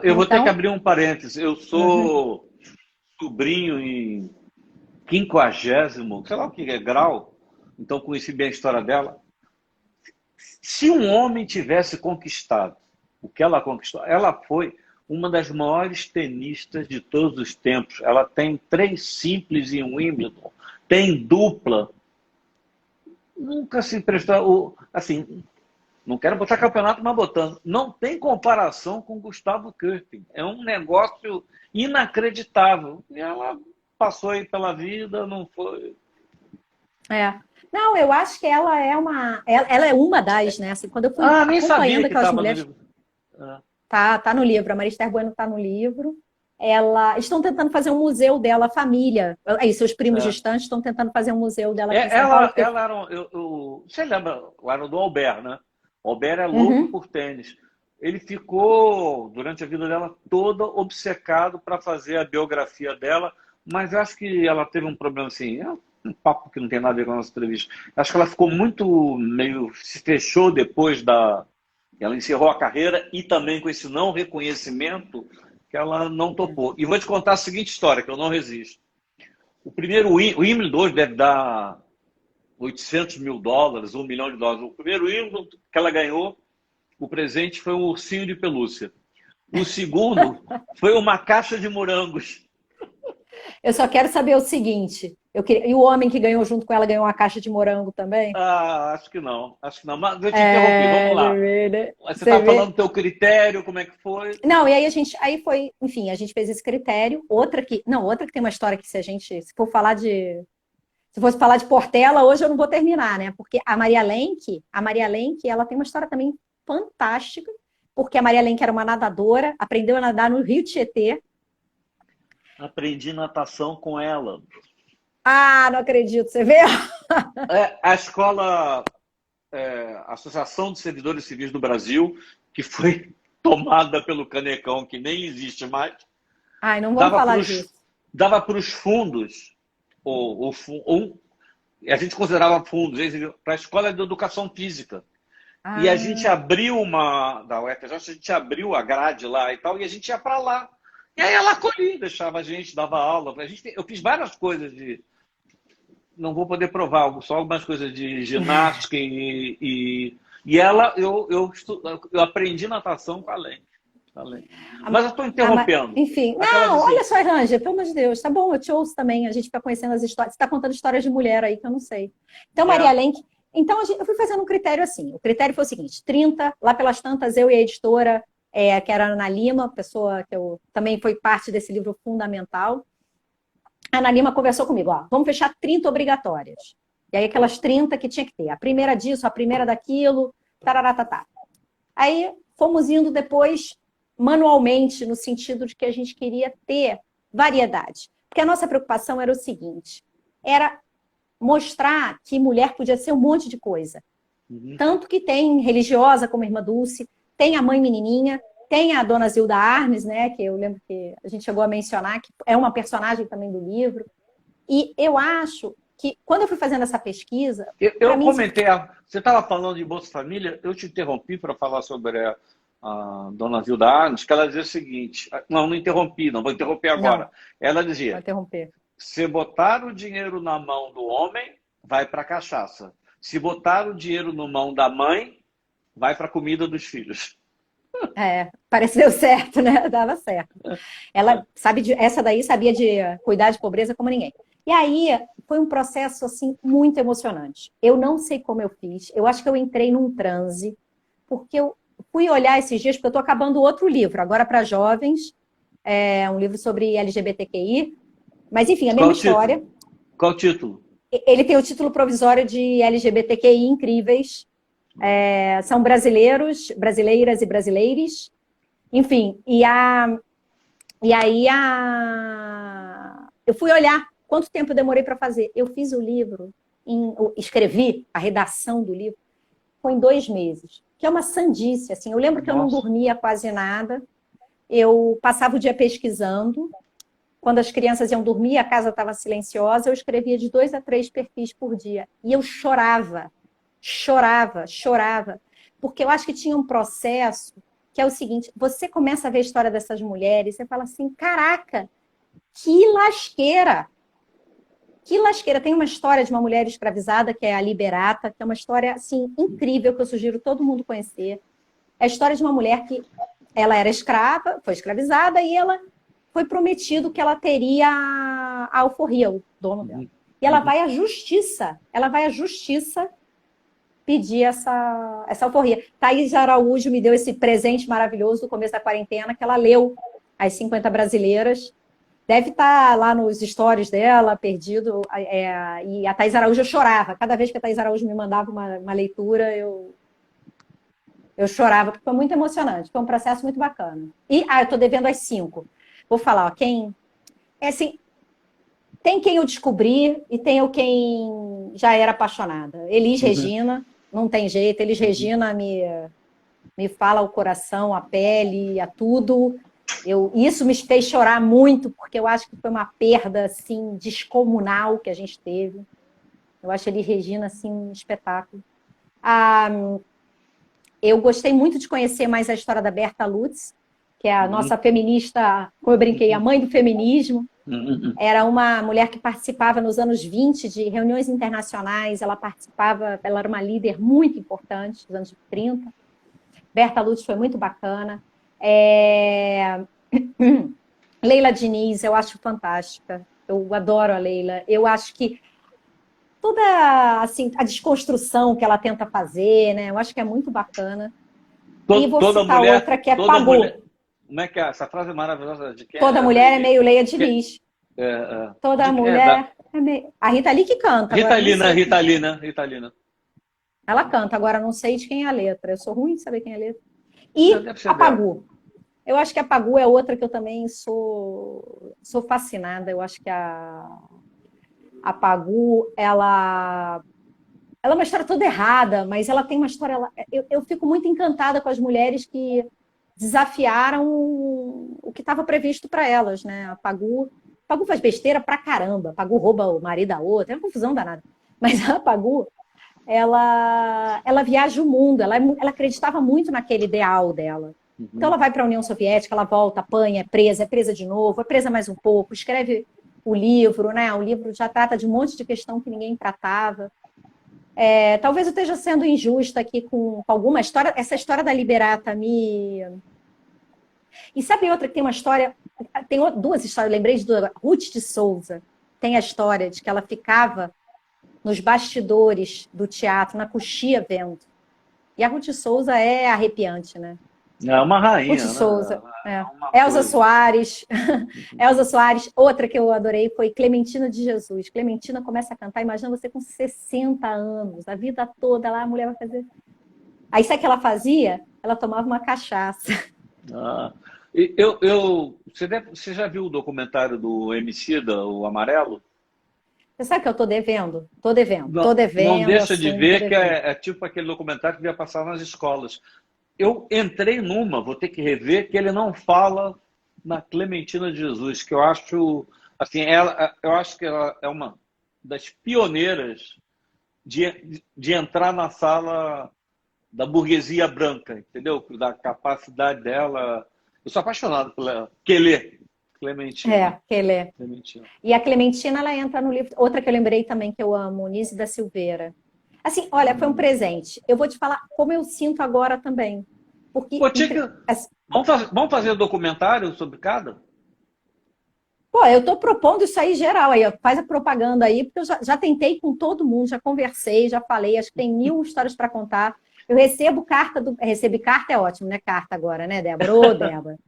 Eu vou ter que Então, abrir um parênteses. Eu sou sobrinho em 50º, sei lá o que é, grau, então conheci bem a história dela. Se um homem tivesse conquistado o que ela conquistou, ela foi uma das maiores tenistas de todos os tempos. Ela tem 3 simples em Wimbledon, tem dupla. Nunca se prestou. Assim, não quero botar campeonato, mas botando. Não tem comparação com Gustavo Kuerten. É um negócio inacreditável. E ela passou aí pela vida, não foi. não, eu acho que ela é uma das, né? Assim, quando eu fui Ah, nem acompanhando sabia que aquelas estava no mulheres, livro. Ah, tá no livro, a Maria Esther Bueno tá no livro. Estão tentando fazer um museu dela, a família. Aí, seus primos é. distantes estão tentando fazer um museu dela aqui em São Paulo. Ela era. Você lembra? Era do Albert, né? O Albert é louco Uhum. por tênis. Ele ficou, durante a vida dela toda, obcecado para fazer a biografia dela, mas acho que ela teve um problema assim. É um papo que não tem nada a ver com a nossa entrevista. Acho que ela ficou muito meio. Se fechou depois da. Ela encerrou a carreira e também com esse não reconhecimento que ela não topou. E vou te contar a seguinte história, que eu não resisto. O primeiro Wimbledon hoje deve dar US$ 800 mil, US$ 1 milhão. O primeiro Wimbledon que ela ganhou, o presente foi um ursinho de pelúcia. O segundo foi uma caixa de morangos. Eu só quero saber o seguinte: E o homem que ganhou junto com ela ganhou uma caixa de morango também? Ah, acho que não, acho que não. Mas eu te interrompi, vamos lá. Né? Você Você está falando vê? do teu critério, como é que foi? Não, e aí aí foi, enfim, a gente fez esse critério. Outra que tem uma história que se for falar se fosse falar de Portela, hoje eu não vou terminar, né? Porque a Maria Lenk, ela tem uma história também fantástica, porque a Maria Lenk era uma nadadora, aprendeu a nadar no Rio Tietê. Aprendi natação com ela. Ah, não acredito, você vê? A escola, a Associação de Servidores Civis do Brasil, que foi tomada pelo Canecão, que nem existe mais, Ai, não vamos falar disso. dava para os fundos, a gente considerava fundos, para a escola de educação física. Ah. E a gente abriu da UFJ, a gente abriu a grade lá e tal, e a gente ia para lá. E aí ela acolhia, deixava a gente, dava aula. Eu fiz várias coisas não vou poder provar, só algumas coisas de ginástica eu aprendi natação com a Lente. Mas eu estou interrompendo. Enfim, não, olha só, Ranger, pelo amor de Deus, tá bom, eu te ouço também, a gente fica conhecendo as histórias, você está contando histórias de mulher aí que eu não sei. Então, Maria Lenk, então eu fui fazendo um critério assim, o critério foi o seguinte, 30, lá pelas tantas, eu e a editora, que era a Ana Lima, pessoa que também foi parte desse livro fundamental, a Ana Lima conversou comigo, vamos fechar 30 obrigatórias. E aí aquelas 30 que tinha que ter. A primeira disso, a primeira daquilo, tararatá. Aí fomos indo depois manualmente, no sentido de que a gente queria ter variedade. Porque a nossa preocupação era o seguinte, era mostrar que mulher podia ser um monte de coisa. Uhum. Tanto que tem religiosa como a Irmã Dulce, tem a Mãe Menininha, tem a Dona Zilda Arnes, né, que eu lembro que a gente chegou a mencionar, que é uma personagem também do livro. E eu acho que, quando eu fui fazendo essa pesquisa... Eu comentei, você estava falando de Bolsa Família, eu te interrompi para falar sobre a Dona Zilda Arnes, que ela dizia o seguinte, não interrompi, não vou interromper agora. Não, ela dizia, se botar o dinheiro na mão do homem, vai para a cachaça. Se botar o dinheiro na mão da mãe, vai para a comida dos filhos. Pareceu certo, né? Dava certo. Ela essa daí sabia de cuidar de pobreza como ninguém. E aí foi um processo assim muito emocionante. Eu não sei como eu fiz. Eu acho que eu entrei num transe, porque eu fui olhar esses dias, porque eu estou acabando outro livro, agora para jovens, um livro sobre LGBTQI. Mas enfim, a mesma história. Qual o título? Ele tem o título provisório de LGBTQI Incríveis. São brasileiros, brasileiras e brasileiros. Enfim, e aí eu fui olhar quanto tempo eu demorei para fazer. Eu fiz o livro, escrevi a redação do livro, foi em 2 meses, que é uma sandice, assim. Eu lembro que eu não dormia quase nada, eu passava o dia pesquisando. Quando as crianças iam dormir, a casa estava silenciosa, eu escrevia de 2 a 3 perfis por dia. E eu chorava, porque eu acho que tinha um processo que é o seguinte, você começa a ver a história dessas mulheres, você fala assim, caraca, que lasqueira! Que lasqueira! Tem uma história de uma mulher escravizada, que é a Liberata, que é uma história, assim, incrível, que eu sugiro todo mundo conhecer. É a história de uma mulher que ela era escrava, foi escravizada, e ela foi prometido que ela teria a alforria, o dono dela. E ela vai à justiça, pedir essa alforria. Thaís Araújo me deu esse presente maravilhoso do começo da quarentena, que ela leu As 50 Brasileiras. Deve estar lá nos stories dela, perdido. E a Thaís Araújo, eu chorava. Cada vez que a Thaís Araújo me mandava uma leitura, eu chorava, porque foi muito emocionante. Foi um processo muito bacana. E, eu estou devendo as 5. Vou falar, quem... assim, tem quem eu descobri e tem quem já era apaixonada. Elis Regina, não tem jeito. Elis Regina me fala o coração, a pele, a tudo. Isso me fez chorar muito, porque eu acho que foi uma perda assim, descomunal que a gente teve. Eu acho Elis Regina assim, um espetáculo. Eu gostei muito de conhecer mais a história da Berta Lutz, que é a nossa feminista, como eu brinquei, a mãe do feminismo. Era uma mulher que participava nos anos 20 de reuniões internacionais, ela era uma líder muito importante nos anos 30. Berta Lutz foi muito bacana. Leila Diniz, eu acho fantástica. Eu adoro a Leila. Eu acho que toda assim, a desconstrução que ela tenta fazer, né? Eu acho que é muito bacana. E vou Toda citar mulher, outra que é toda Pagu. mulher. Como é que é? Essa frase é maravilhosa de quem Toda é essa mulher é aí? meio Leia Que- Diniz. de Toda quem é? Da mulher é meio... A Rita Lee que canta, agora eu não Ritalina, sei. Ritalina, Ritalina. Ela canta, agora eu não sei de quem é a letra. Eu sou ruim de saber quem é a letra. Já E deve ser a dela. Pagu. Eu acho que a Pagu é outra que eu também sou fascinada. Eu acho que a Pagu, ela é uma história toda errada, mas ela tem uma história. Eu fico muito encantada com as mulheres que desafiaram o que estava previsto para elas, né? A Pagu faz besteira pra caramba. A Pagu rouba o marido da outra, é uma confusão danada. Mas a Pagu, ela viaja o mundo, ela acreditava muito naquele ideal dela. Então Uhum. ela vai para a União Soviética, ela volta, apanha, é presa de novo, é presa mais um pouco, escreve o livro, né? O livro já trata de um monte de questão que ninguém tratava. Talvez eu esteja sendo injusta aqui com alguma história. Essa história da Liberata me. E sabe outra que tem uma história. Tem duas histórias, lembrei de duas. Ruth de Souza tem a história de que ela ficava nos bastidores do teatro, na coxia, vendo. E a Ruth de Souza é arrepiante, né? É uma Ruth rainha, né? Souza, É uma Elza coisa. Soares. Elza Soares, outra que eu adorei foi Clementina de Jesus. Clementina começa a cantar, imagina você com 60 anos, a vida toda lá, a mulher vai fazer. Aí sabe o que ela fazia? Ela tomava uma cachaça. Ah. Você já viu o documentário do Emicida, o Amarelo? Você sabe que eu tô devendo? Tô devendo. Tô Não devendo, deixa de assumo, tô ver que devendo. é tipo aquele documentário que ia passar nas escolas. Eu entrei numa, vou ter que rever, que ele não fala na Clementina de Jesus, que eu acho, assim, eu acho que ela é uma das pioneiras de entrar na sala da burguesia branca, entendeu? Da capacidade dela. Eu sou apaixonado pela Clementina. Kelê. Clementina. E a Clementina, ela entra no livro. Outra que eu lembrei também que eu amo, Nise da Silveira. Assim, olha, foi um presente. Eu vou te falar como eu sinto agora também. Porque, Pô, vamos fazer um documentário sobre cada? pô, eu estou propondo isso aí geral aí, ó, faz a propaganda aí, porque eu já tentei com todo mundo, já conversei, já falei, acho que tem 1000 histórias para contar. Eu recebo carta recebi carta é ótimo, né? Carta agora, né, Débora? Ô, Débora.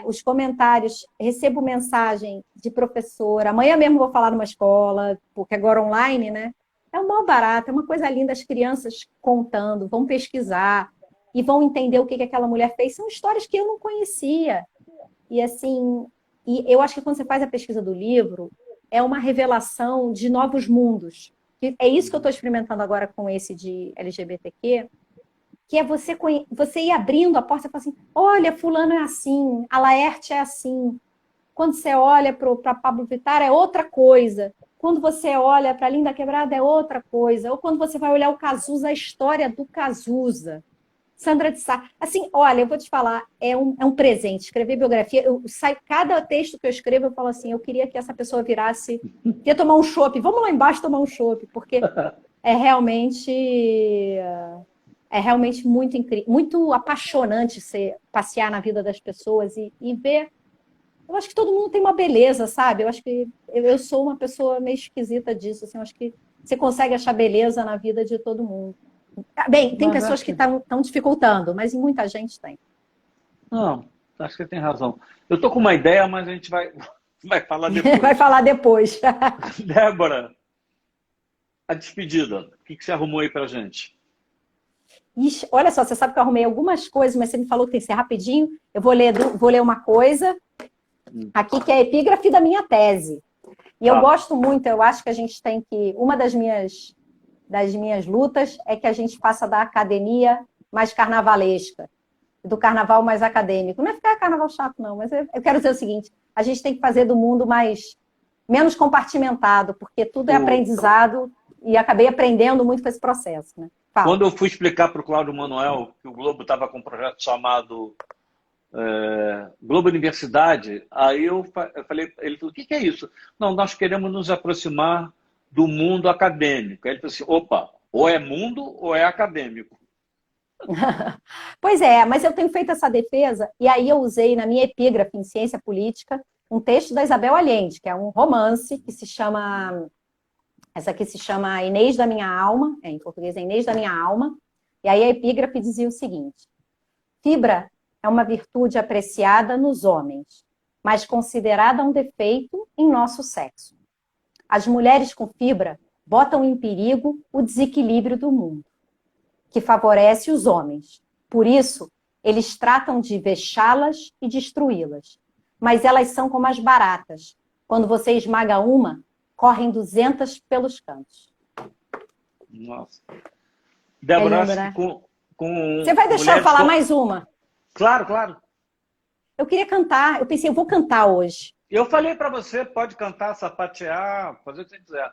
Os comentários, recebo mensagem de professora. Amanhã mesmo vou falar numa escola, porque agora online, né? É um mal barato, é uma coisa linda, as crianças contando, vão pesquisar e vão entender o que aquela mulher fez. São histórias que eu não conhecia. E assim, e eu acho que quando você faz a pesquisa do livro, é uma revelação de novos mundos. E é isso que eu estou experimentando agora com esse de LGBTQ, que é você ir abrindo a porta e falar assim, olha, fulano é assim, a Laerte é assim. Quando você olha para Pablo Vittar, é outra coisa. Quando você olha para Linda Quebrada, é outra coisa. Ou quando você vai olhar o Cazuza, a história do Cazuza. Sandra de Sá. Assim, olha, eu vou te falar, é um presente. Escrever biografia, cada texto que eu escrevo, eu falo assim, eu queria que essa pessoa virasse, queria tomar um chopp. Vamos lá embaixo tomar um chopp, porque é realmente é realmente muito incrível, muito apaixonante você passear na vida das pessoas e ver. Eu acho que todo mundo tem uma beleza, sabe? Eu acho que eu sou uma pessoa meio esquisita disso. Assim, eu acho que você consegue achar beleza na vida de todo mundo. Bem, tem Mas pessoas acho que que. estão dificultando, mas em muita gente tem. Não, acho que você tem razão. Eu estou com uma ideia, mas a gente vai falar Vai depois. falar depois. Débora, a despedida. O que você arrumou aí pra gente? Ixi, olha só, você sabe que eu arrumei algumas coisas, mas você me falou que tem que ser rapidinho. Eu vou ler uma coisa aqui que é a epígrafe da minha tese. E eu Tá. gosto muito, eu acho que a gente tem que. Uma das minhas lutas é que a gente faça da academia mais carnavalesca, do carnaval mais acadêmico. Não é ficar carnaval chato, não, mas eu quero dizer o seguinte: a gente tem que fazer do mundo menos compartimentado, porque tudo é O, aprendizado e acabei aprendendo muito com esse processo, né? Fala. quando eu fui explicar para o Cláudio Manuel que o Globo estava com um projeto chamado Globo Universidade, aí eu falei, ele falou, o que é isso? Não, nós queremos nos aproximar do mundo acadêmico. Aí ele falou assim, opa, ou é mundo ou é acadêmico. Pois é, mas eu tenho feito essa defesa, e aí eu usei na minha epígrafe em ciência política, um texto da Isabel Allende, que é um romance que se chama... Essa aqui se chama Inês da Minha Alma, em português é Inês da Minha Alma. E aí a epígrafe dizia o seguinte: fibra é uma virtude apreciada nos homens, mas considerada um defeito em nosso sexo. As mulheres com fibra botam em perigo o desequilíbrio do mundo, que favorece os homens. Por isso, eles tratam de vexá-las e destruí-las. Mas elas são como as baratas. Quando você esmaga uma, correm 200 pelos cantos. Nossa. Débora, É lindo, acho né? que com Você vai deixar eu falar mais uma? Claro, claro. Eu queria cantar. Eu pensei, eu vou cantar hoje. Eu falei para você, pode cantar, sapatear, fazer o que você quiser.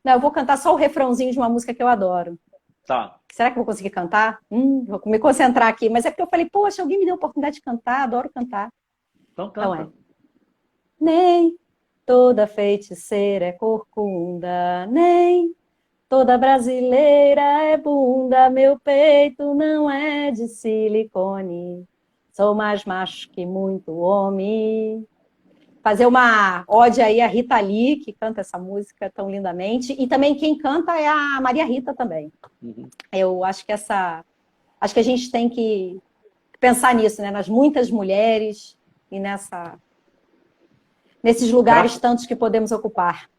Não, eu vou cantar só o refrãozinho de uma música que eu adoro. Tá. Será que eu vou conseguir cantar? Vou me concentrar aqui. Mas é porque eu falei, poxa, alguém me deu a oportunidade de cantar, adoro cantar. Então canta. Então nem toda feiticeira é corcunda, nem toda brasileira é bunda, meu peito não é de silicone, sou mais macho que muito homem. Fazer uma ode aí a Rita Lee, que canta essa música tão lindamente, e também quem canta é a Maria Rita também. Uhum. Eu acho que acho que a gente tem que pensar nisso, né? Nas muitas mulheres e nesses lugares tantos que podemos ocupar.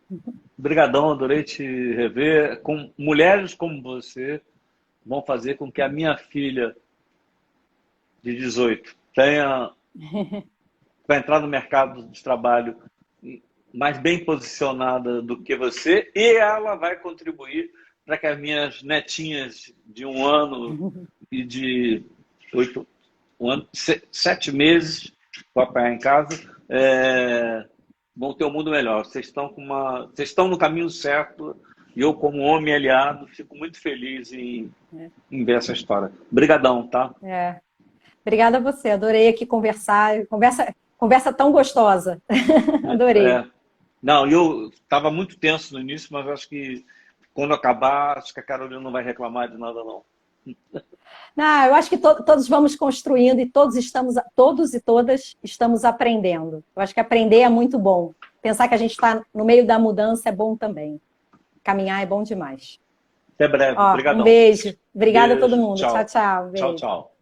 Obrigadão, adorei te rever. Com mulheres como você vão fazer com que a minha filha de 18 tenha para entrar no mercado de trabalho mais bem posicionada do que você, e ela vai contribuir para que as minhas netinhas de 1 ano e de 7 meses, para apanhar em casa, vão ter um mundo melhor. Vocês estão no caminho certo, e eu, como homem aliado, fico muito feliz em ver essa história. Obrigadão, tá? Obrigada a você, adorei aqui conversar, conversa tão gostosa. Adorei. Não, eu estava muito tenso no início, mas acho que quando acabar, acho que a Carolina não vai reclamar de nada, não. Não, eu acho que todos vamos construindo e todos e todas estamos aprendendo. Eu acho que aprender é muito bom. Pensar que a gente está no meio da mudança é bom também. Caminhar é bom demais. Até breve. Obrigadão. Um beijo. Obrigada a todo mundo. Tchau, tchau. Beijo. Tchau, tchau.